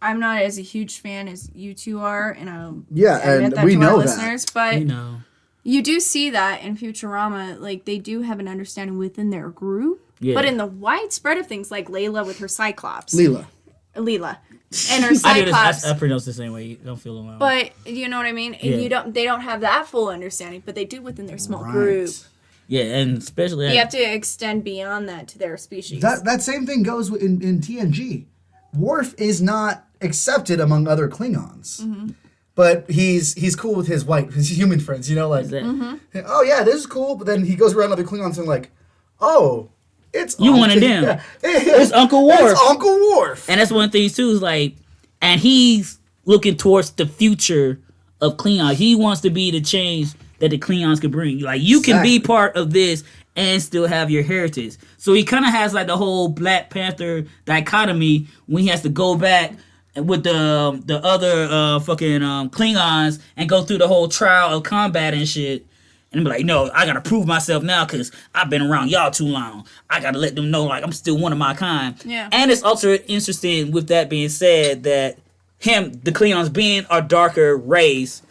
D: I'm not as a huge fan as you two are, and I'll admit
C: and
D: that
C: we
D: to
C: know
D: our
C: that.
D: listeners, but
B: No.
D: you do see that in Futurama, like they do have an understanding within their group,
B: Yeah.
D: but in the widespread of things, like Layla with her Cyclops.
C: Leela.
D: Leela. And her
B: I do this.
D: Cyclops.
B: I pronounce the same way. You don't feel alone.
D: But you know what I mean? And
B: Yeah.
D: they don't have that full understanding, but they do within their small
C: Right.
D: group.
B: yeah, and especially
D: You have to extend beyond that to their species.
C: That same thing goes in TNG. Worf is not accepted among other Klingons. But he's cool with his human friends, oh yeah, this is cool, but then he goes around other Klingons and like, oh, it's
B: You
C: Uncle-
B: one of them.
C: Yeah.
B: It's Uncle Worf.
C: It's Uncle Worf.
B: And that's one of the things too is and he's looking towards the future of Klingon. He wants to be the change that the Klingons could bring. Like you can be
C: Exactly.
B: part of this and still have your heritage. So he kind of has the whole Black Panther dichotomy when he has to go back with the other fucking Klingons and go through the whole trial of combat and shit. And be like, no, I gotta prove myself now because I've been around y'all too long. I gotta let them know I'm still one of my kind.
D: Yeah.
B: And it's also interesting with that being said that the Klingons being our darker race,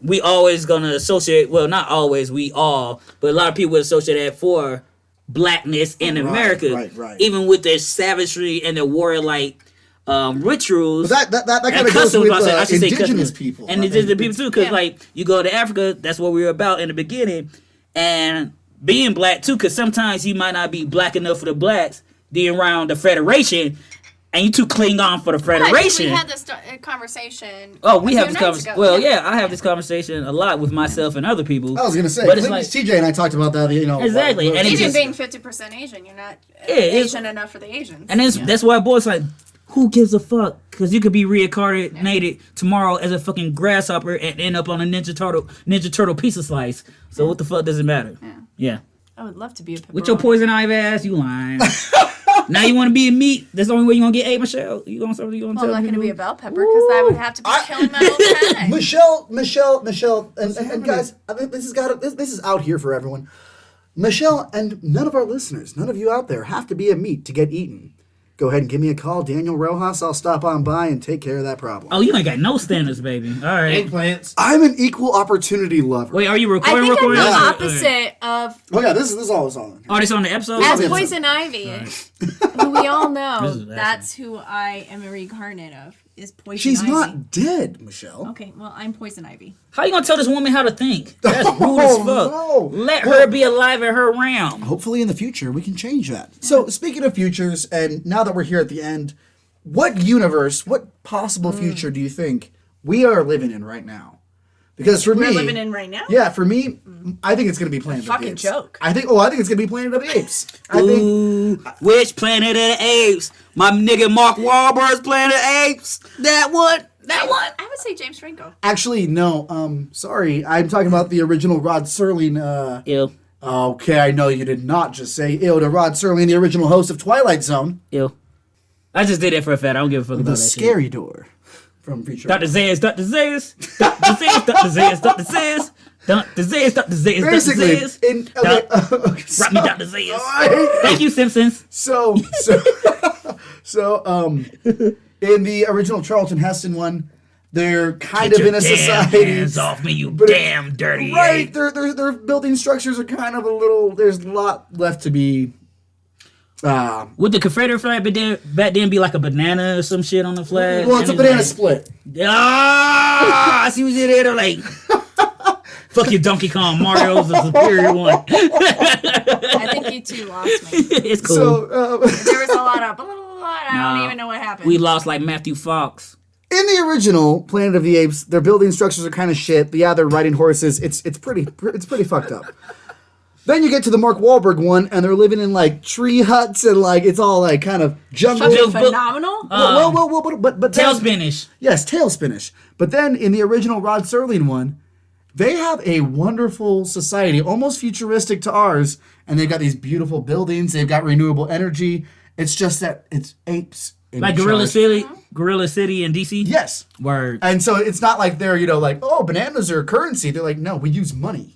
B: we always gonna associate, well not always, we all, but a lot of people would associate that for blackness in America.
C: Right.
B: Even with their savagery and their warlike rituals.
C: But that kind
B: and
C: of goes
B: customs,
C: with
B: I should say
C: indigenous
B: customs.
C: people.
B: And indigenous people too, because you go to Africa, that's what we were about in the beginning, and being black too, because sometimes you might not be black enough for the blacks. Being around the Federation, and you two cling on for the
D: We
B: Federation.
D: had this conversation.
B: Oh, we
D: a
B: have
D: few
B: this
D: nights
B: conversation.
D: ago.
B: Well, yeah, I have this conversation a lot with myself and other people.
C: I was gonna say,
B: but it's like
C: TJ and I talked about that.
B: Exactly, and it
D: Even
B: just-
D: being 50% Asian, you're not
B: it's-
D: Asian enough for the Asians.
B: and that's why boys like, who gives a fuck? Because you could be reincarnated tomorrow as a fucking grasshopper and end up on a Ninja Turtle pizza slice. So what the fuck does it matter? Yeah.
D: I would love to be a pepperoni.
B: With your poison ivy ass, you lying. Now you want to be a meat? That's the only way you gonna get ate, Michelle. You gonna tell
D: Well, I'm
B: people?
D: not going to be a bell pepper because I would have to be killing my whole time.
C: Michelle, and guys, I think this is out here for everyone. Michelle and none of our listeners, none of you out there, have to be a meat to get eaten. Go ahead and give me a call, Daniel Rojas. I'll stop on by and take care of that problem.
B: Oh, you ain't got no standards, baby. All right.
E: Eggplants.
C: I'm an equal opportunity lover.
B: Wait, are you
D: I
B: recording?
D: think I'm the
B: Recording?
D: opposite of
C: Oh yeah, this is all it's on.
B: Oh, this on the episode?
D: as
C: Obviously.
D: Poison Ivy, who we all know.
B: This is
D: That's who I am a reincarnate of. Is Poison
C: She's
D: Ivy.
C: not dead, Michelle.
D: Okay, well, I'm Poison Ivy.
B: How you gonna tell this woman how to think? That's rude as fuck.
C: no.
B: Let her be alive in her realm.
C: Hopefully in the future we can change that. So speaking of futures, and now that we're here at the end, what universe, what possible future do you think we are living in right now? Because for
D: We're
C: me,
D: living in right now?
C: Yeah, for me, I think it's gonna be Planet of the
D: fucking
C: Apes.
D: joke.
C: I think it's gonna be Planet of the Apes. I think
B: Ooh, which Planet of the Apes? My nigga Mark Wahlberg's Planet of the Apes. That one. That one.
D: I would say James Franco.
C: actually no. Sorry, I'm talking about the original Rod Serling.
B: Ew.
C: Okay, I know you did not just say ew to Rod Serling, the original host of Twilight Zone,
B: Ew. I just did it for a fact. I don't give a fuck about
C: the
B: that
C: scary door from Future.
B: Dr. Zayas, Dr. Zayas, Dr. Zayas, Dr. Zayas, Dr. Zayas, Dr. Zayas, Dr. Zayas, Dr.
C: Basically,
B: Zayas.
C: in okay,
B: Rock me, Dr. Zayas.
C: I-
B: Thank you, Simpsons.
C: So, in the original Charlton Heston one, they're kind
B: Get
C: of in
B: your
C: a
B: damn
C: society.
B: hands off me, you
C: But it-
B: damn dirty
C: Right,
B: ape.
C: their building structures are kind of a little. There's a lot left to be.
B: Would the Confederate flag back then be like a banana or some shit on the flag?
C: Well, it's a
B: And
C: banana
B: like,
C: split.
B: I see what you did there. Like, fuck you, Donkey Kong. Mario's the superior one.
D: I think you two lost me.
B: It's cool.
C: So,
D: There was a lot of blah, blah, blah, blah, and I don't even know what happened.
B: We lost like Matthew Fox.
C: in the original Planet of the Apes, their building structures are kind of shit. Yeah, they're riding horses. It's pretty fucked up. Then you get to the Mark Wahlberg one, and they're living in like tree huts and like it's all like kind of jungle.
D: Fucking phenomenal.
C: But
B: Tail
C: then-
B: spinach.
C: Yes, tail spinach. But then in the original Rod Serling one, they have a wonderful society, almost futuristic to ours, and they've got these beautiful buildings. They've got renewable energy. It's just that it's apes. In
B: Like
C: charge.
B: Gorilla City in DC?
C: Yes.
B: Word.
C: And so it's not like they're, like, oh, bananas are currency. They're like, no, we use money.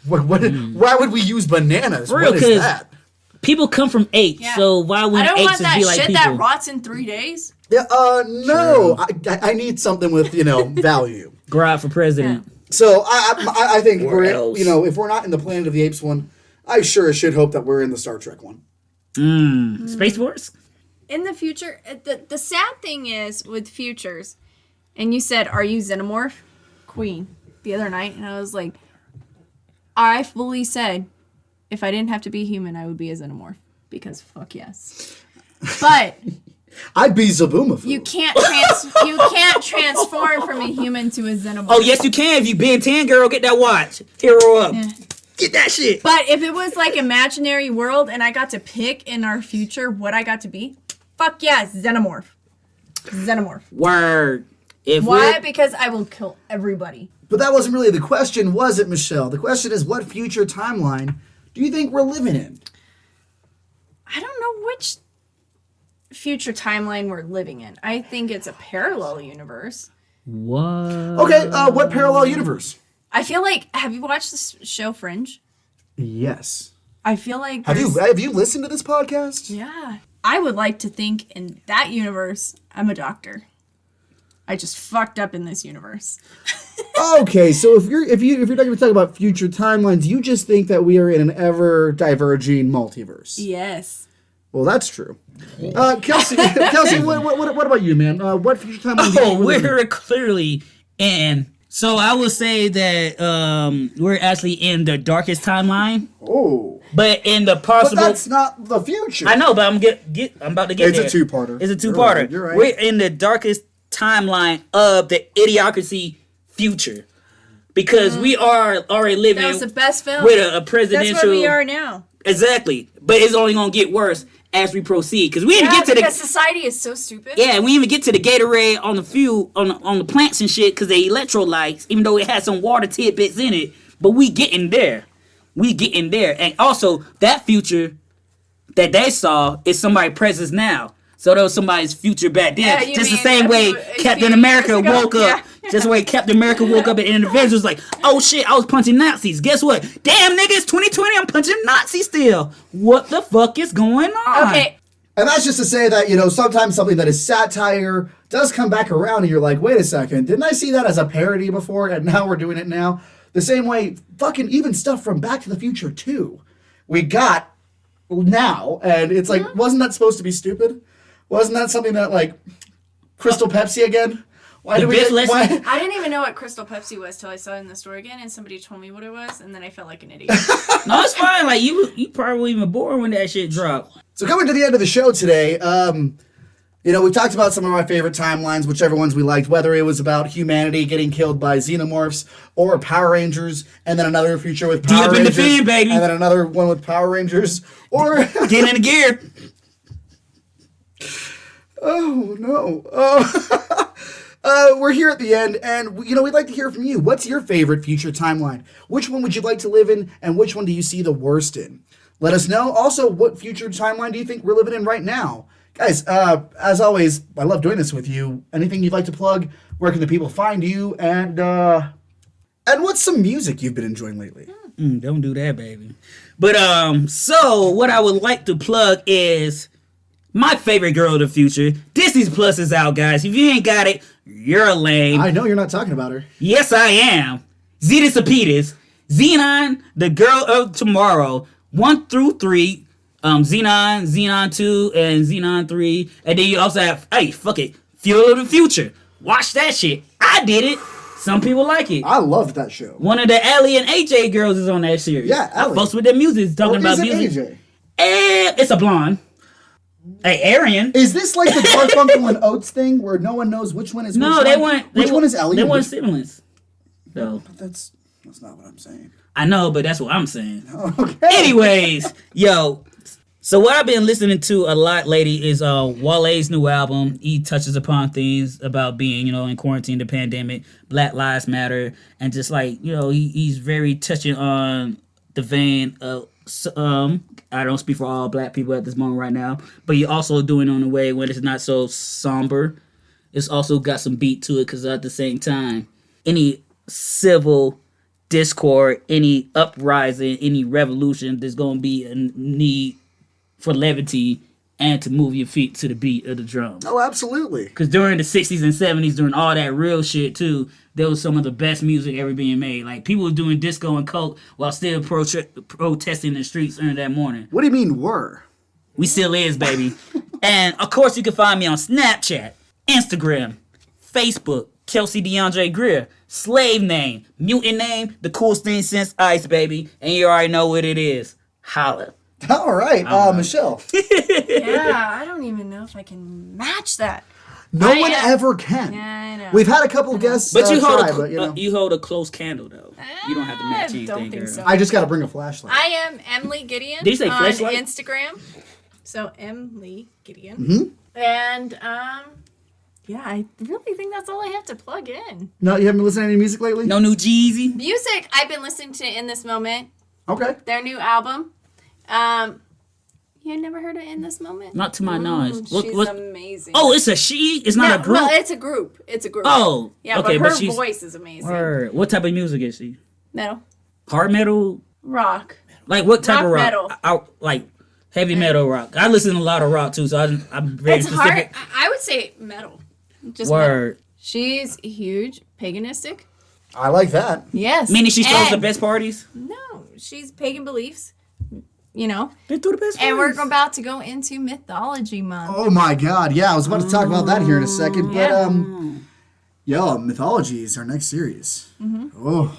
C: Why would we use bananas?
B: For real,
C: What is
B: 'cause
C: that?
B: People come from apes,
D: Yeah.
B: so why
D: I
B: wouldn't
D: don't
B: apes
D: want that
B: just be like
D: shit
B: people?
D: that rots in 3 days.
C: Yeah, no. I need something with, value.
B: Garage for president.
C: So I think
B: Where else?
C: if we're not in the Planet of the Apes one, I sure as shit hope that we're in the Star Trek one.
B: Space Force?
D: In the future, the sad thing is with futures, and you said, "Are you xenomorph, Queen?" the other night, and I was like, I fully said, if I didn't have to be human, I would be a xenomorph because fuck yes. But
C: I'd be Zaboomafoo.
D: you can't transform from a human to a xenomorph.
B: Oh, yes, you can. If you Ben 10, girl, get that watch. Hero up. Get that shit.
D: But if it was like imaginary world and I got to pick in our future what I got to be, fuck yes, xenomorph. Xenomorph.
B: Word. If
D: Why?
B: we're-
D: Because I will kill everybody.
C: But that wasn't really the question, was it, Michelle? The question is, what future timeline do you think we're living in?
D: I don't know which future timeline we're living in. I think it's a parallel universe.
B: What?
C: Okay, what parallel universe?
D: I feel like, have you watched this show Fringe?
C: Yes.
D: I feel like
C: Have
D: there's-
C: you listened to this podcast?
D: Yeah. I would like to think in that universe, I'm a doctor. I just fucked up in this universe.
C: Okay, so if you're not going to talk about future timelines, you just think that we are in an ever diverging multiverse.
D: Yes.
C: Well, that's true. Kelsey, what about you, man? What future timeline do you
B: Oh,
C: think we're living in?
B: we're clearly in So I would say that we're actually in the darkest timeline,
C: Oh.
B: but in the
C: But
B: possible.
C: that's not the future.
B: I know, but I'm about to get
C: It's
B: there.
C: a two-parter.
B: It's a two-parter.
C: You're right.
B: We're in the darkest timeline of the idiocracy future because we are already living
D: That was the best film.
B: with a presidential.
D: That's where we are now.
B: Exactly, but it's only gonna get worse as we proceed because we didn't
D: Yeah,
B: get to
D: because
B: the.
D: society is so stupid.
B: Yeah, we even get to the Gatorade on the fuel on the plants and shit because they electrolytes, even though it has some water tidbits in it. But we getting there. We getting there. And also that future that they saw is somebody's presence now. So that was somebody's future back then.
D: Yeah, you
B: just the
D: mean
B: same
D: a
B: way
D: few
B: Captain
D: years
B: America
D: ago?
B: woke up.
D: Yeah.
B: Just the way Captain America woke up and the Avengers was like, oh shit, I was punching Nazis. Guess what? Damn nigga, it's 2020, I'm punching Nazis still. What the fuck is going on?
D: Okay.
C: And that's just to say that, sometimes something that is satire does come back around and you're like, wait a second, didn't I see that as a parody before and now we're doing it now? The same way, fucking even stuff from Back to the Future 2, we got now, and it's like, wasn't that supposed to be stupid? Wasn't that something that, like, Crystal Pepsi again? Why do we
B: bitch lesson?
C: why?
D: I didn't even know what Crystal Pepsi was till I saw it in the store again, and somebody told me what it was, and then I felt like an idiot.
B: No, it's fine. Like you probably even born when that shit dropped.
C: So coming to the end of the show today, we talked about some of our favorite timelines, whichever ones we liked, whether it was about humanity getting killed by xenomorphs or Power Rangers, and then another future with Power
B: D up in the
C: Rangers,
B: fin, baby.
C: and then another one with Power Rangers, or
B: Get in the gear.
C: oh no, we're here at the end, and we'd like to hear from you. What's your favorite future timeline? Which one would you like to live in, and which one do you see the worst in? Let us know. Also, what future timeline do you think we're living in right now? Guys, as always, I love doing this with you. Anything you'd like to plug? Where can the people find you? And what's some music you've been enjoying lately?
B: Don't do that, baby. But so what I would like to plug is my favorite girl of the future. Disney Plus is out, guys. If you ain't got it, you're a lame.
C: I know you're not talking about her.
B: Yes, I am. Zeta Sapitas, Xenon, the girl of tomorrow, 1 through 3. Xenon, Xenon 2, and Xenon 3. And then you also have, fuck it, Fuel of the Future. Watch that shit. I did it. Some people like it.
C: I loved that show.
B: One of the Allie and AJ girls is on that series.
C: Yeah,
B: I
C: Allie.
B: fucks with their music. It's talking
C: Or
B: about
C: is it
B: music.
C: AJ?
B: It's a blonde. Hey, Arian.
C: Is this like the Garfunkel and Oates thing where no one knows which one is
B: No,
C: which
B: they
C: one?
B: weren't.
C: Which one is Ellie?
B: They
C: and
B: weren't
C: which-
B: siblings. No.
C: That's not what I'm saying.
B: I know, but that's what I'm saying.
C: Okay.
B: Anyways, yo. So what I've been listening to a lot lately is Wale's new album. He touches upon things about being, in quarantine, the pandemic, Black Lives Matter, and just like, he's very touching on the vein of, I don't speak for all black people at this moment right now, but he also doing it in a way when it's not so somber. It's also got some beat to it because at the same time, any civil discord, any uprising, any revolution, there's going to be a need for levity and to move your feet to the beat of the drum.
C: Oh, absolutely.
B: Because during the 60s and 70s, during all that real shit too, there was some of the best music ever being made. Like, people were doing disco and coke while still protesting in the streets early that morning.
C: What do you mean were?
B: We still is, baby. And, of course, you can find me on Snapchat, Instagram, Facebook, Kelsey DeAndre Greer, slave name, mutant name, the coolest thing since ice, baby. And you already know what it is. Holla.
C: All right, Michelle.
D: Yeah, I don't even know if I can match that.
C: No
D: I
C: one
D: am-
C: ever can.
D: Yeah, I know.
C: We've had a couple guests
B: But you hold
C: try,
B: you hold a close candle, though. You don't have to match anything,
D: don't think
B: girl.
D: so.
C: I just got to bring a flashlight.
D: I am Emily Gideon
B: Did you say
D: on
B: flashlight?
D: Instagram. So Emily Gideon.
C: Mm-hmm.
D: And yeah, I really think that's all I have to plug in.
C: No, you haven't been listening to any music lately?
B: No new Jeezy?
D: Music I've been listening to In This Moment,
C: Okay.
D: their new album. You never heard of In This Moment?
B: Not to my knowledge.
D: She's amazing.
B: Oh, it's a she? It's not a group?
D: No, it's a group. It's a group.
B: Oh,
D: yeah,
B: okay,
D: but her
B: but she's-
D: voice is amazing.
B: Word. What type of music is she?
D: Metal,
B: Hard metal?
D: rock.
B: Like what type
D: Rock
B: of rock?
D: metal.
B: Like heavy metal rock. I listen to a lot of rock too, so I'm very
D: It's
B: specific.
D: hard. I would say metal. Just metal.
B: Word.
D: She's huge, paganistic.
C: I like that.
D: Yes.
B: Meaning she throws the
D: And-
B: best parties?
D: No, she's pagan beliefs. They do the best. And we're about to go into mythology month.
C: Oh my God! Yeah, I was about to talk about that here in a second, but
D: Yeah.
C: Yeah, Mythology is our next series. Oh.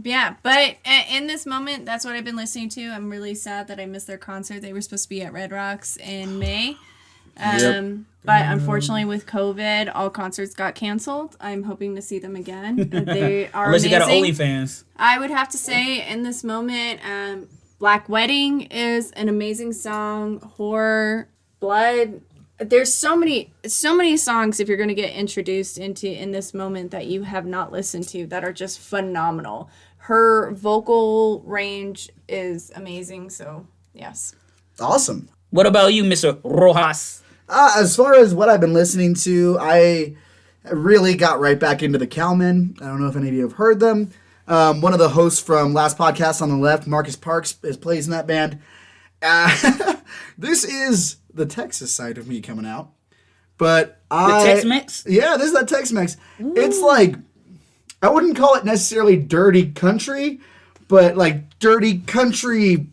D: Yeah, but in this moment, that's what I've been listening to. I'm really sad that I missed their concert. They were supposed to be at Red Rocks in May. But unfortunately, with COVID, all concerts got canceled. I'm hoping to see them again. They are
B: Unless
D: amazing.
B: you got an OnlyFans.
D: I would have to say, in this moment, Black Wedding is an amazing song. Horror, Blood. There's so many songs if you're going to get introduced into in this moment that you have not listened to that are just phenomenal. Her vocal range is amazing. So, yes.
C: Awesome.
B: What about you, Mr. Rojas?
C: As far as what I've been listening to, I really got right back into the Cowmen. I don't know if any of you have heard them. One of the hosts from last podcast on the left, Marcus Parks, plays in that band. This is the Texas side of me coming out. But
B: The Tex-Mex?
C: Yeah, this is that Tex-Mex. It's like, I wouldn't call it necessarily dirty country, but like dirty country,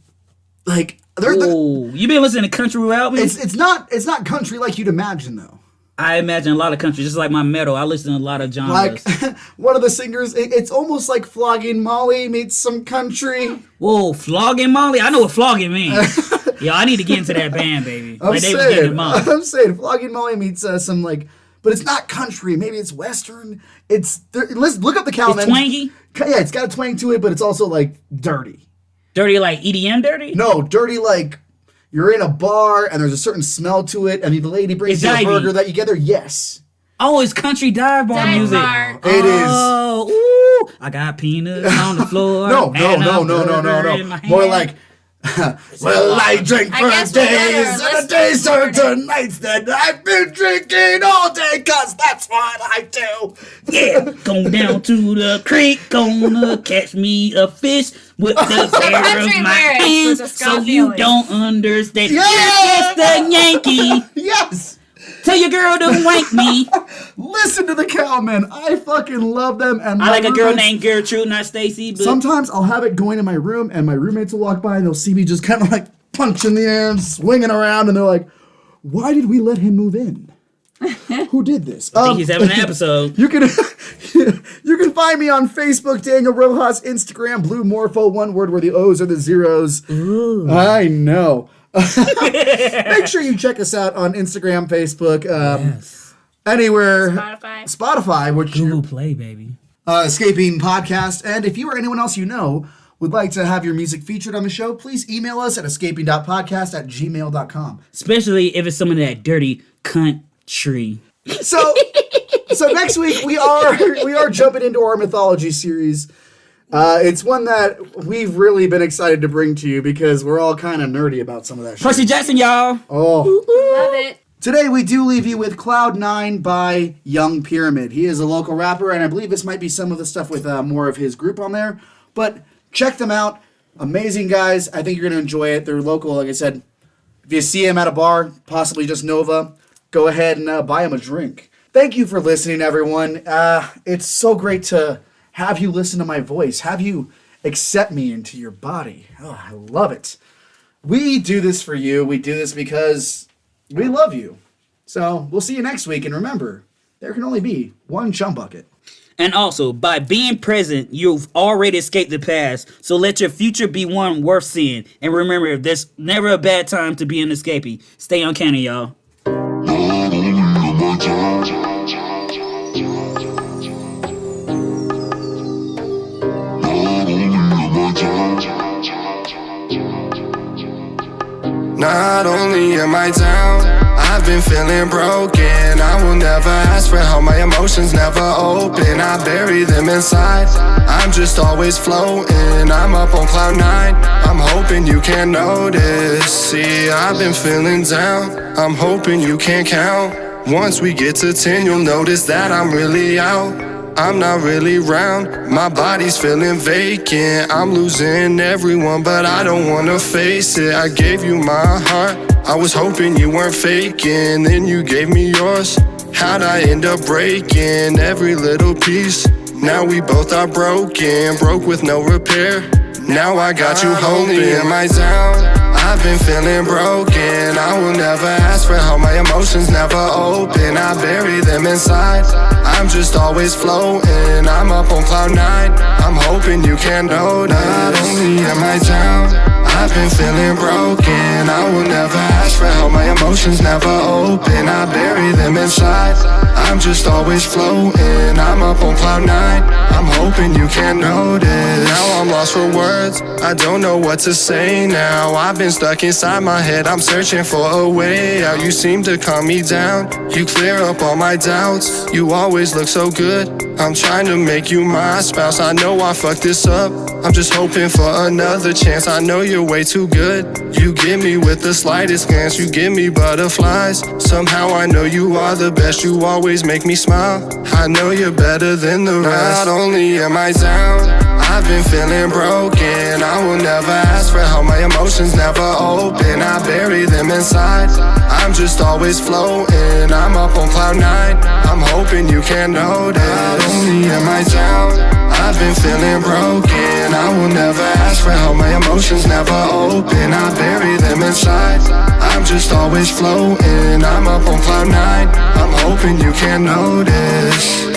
C: like...
B: You been listening to country without me?
C: It's not country like you'd imagine though.
B: I imagine a lot of country, just like my metal. I listen to a lot of genres.
C: Like one of the singers, it's almost like Flogging Molly meets some country.
B: Whoa, Flogging Molly? I know what flogging means. Yeah, I need to get into that band, baby.
C: I'm saying Flogging Molly meets some like, but it's not country. Maybe it's western. Let's look up the Cowmen.
B: It's twangy?
C: Yeah, it's got a twang to it, but it's also like dirty.
B: Dirty like EDM dirty?
C: No, dirty like you're in a bar and there's a certain smell to it, and the lady brings you a burger that you get there. Yes.
B: Oh, it's country dive bar music.
C: It is.
B: Oh, ooh, I got peanuts on the floor.
C: No. More like, well, I drank for days, and the days turn to nights that I've been drinking all day, cause that's what I do.
B: Yeah, going down to the creek, gonna catch me a fish with the bare of my hands, so you don't understand.
C: Yes!
B: It's the Yankee.
C: Yes!
B: Tell your girl to wank me.
C: Listen to the Cowmen. I fucking love them. And
B: I like a girl named Gertrude, not Stacy. But
C: sometimes I'll have it going in my room, and my roommates will walk by, and they'll see me just kind of like punching the air and swinging around, and they're like, why did we let him move in? Who did this?
B: I think he's having an episode.
C: You can find me on Facebook, Daniel Rojas, Instagram, Blue Morpho, one word where the O's are the zeros.
B: Ooh.
C: I know. Make sure you check us out on Instagram, Facebook, anywhere. Spotify, which
B: Google Play, baby.
C: Escaping Podcast. And if you or anyone else you know would like to have your music featured on the show, please email us at escaping.podcast@gmail.com.
B: Especially if it's some of that dirty country.
C: So next week we are jumping into our mythology series. It's one that we've really been excited to bring to you because we're all kind of nerdy about some of that shit.
B: Percy Jackson, y'all.
C: Oh.
D: Love it.
C: Today we do leave you with Cloud 9 by Young Pyramid. He is a local rapper, and I believe this might be some of the stuff with more of his group on there. But check them out. Amazing guys. I think you're going to enjoy it. They're local, like I said. If you see them at a bar, possibly just Nova, go ahead and buy them a drink. Thank you for listening, everyone. It's so great to have you listen to my voice. Have you accept me into your body. Oh, I love it. We do this for you. We do this because we love you. So we'll see you next week. And remember, there can only be one chum bucket.
B: And also, by being present, you've already escaped the past. So let your future be one worth seeing. And remember, there's never a bad time to be an escapee. Stay uncanny, y'all.
E: Not only am I down, I've been feeling broken. I will never ask for help, my emotions never open. I bury them inside, I'm just always floating. I'm up on cloud 9, I'm hoping you can notice. See, I've been feeling down, I'm hoping you can count. Once we get to 10, you'll notice that I'm really out. I'm not really round, my body's feeling vacant. I'm losing everyone, but I don't wanna face it. I gave you my heart, I was hoping you weren't faking. Then you gave me yours, how'd I end up breaking every little piece? Now we both are broken, broke with no repair. Now I got you hoping. Am I down? I've been feeling broken. I will never ask for help, my emotions never open. I bury them inside. I'm just always floating. I'm up on cloud 9. I'm hoping you can notice. Not only am I down, I've been feeling broken. I will never ask for help, my emotions never open. I bury them inside. I'm just always floating. I'm up on cloud 9. I'm hoping you can notice. Now I'm lost for words. I don't know what to say now. I've been stuck inside my head. I'm searching for a way out. You seem to calm me down. You clear up all my doubts. You always look so good. I'm trying to make you my spouse. I know I fucked this up. I'm just hoping for another chance. I know you're way too good. You get me with the slightest glance. You give me butterflies. Somehow I know you are the best. You always make me smile. I know you're better than the rest. Not only am I down, I've been feeling broken. I will never ask for help, my emotions never open. I bury them inside. I'm just always floating. I'm up on cloud 9. I'm hoping you can notice. Not only am I down, I've been feeling broken. I will never ask for help, my emotions never open. I bury them inside. I'm just always floating. I'm up on cloud 9. I'm hoping you can notice.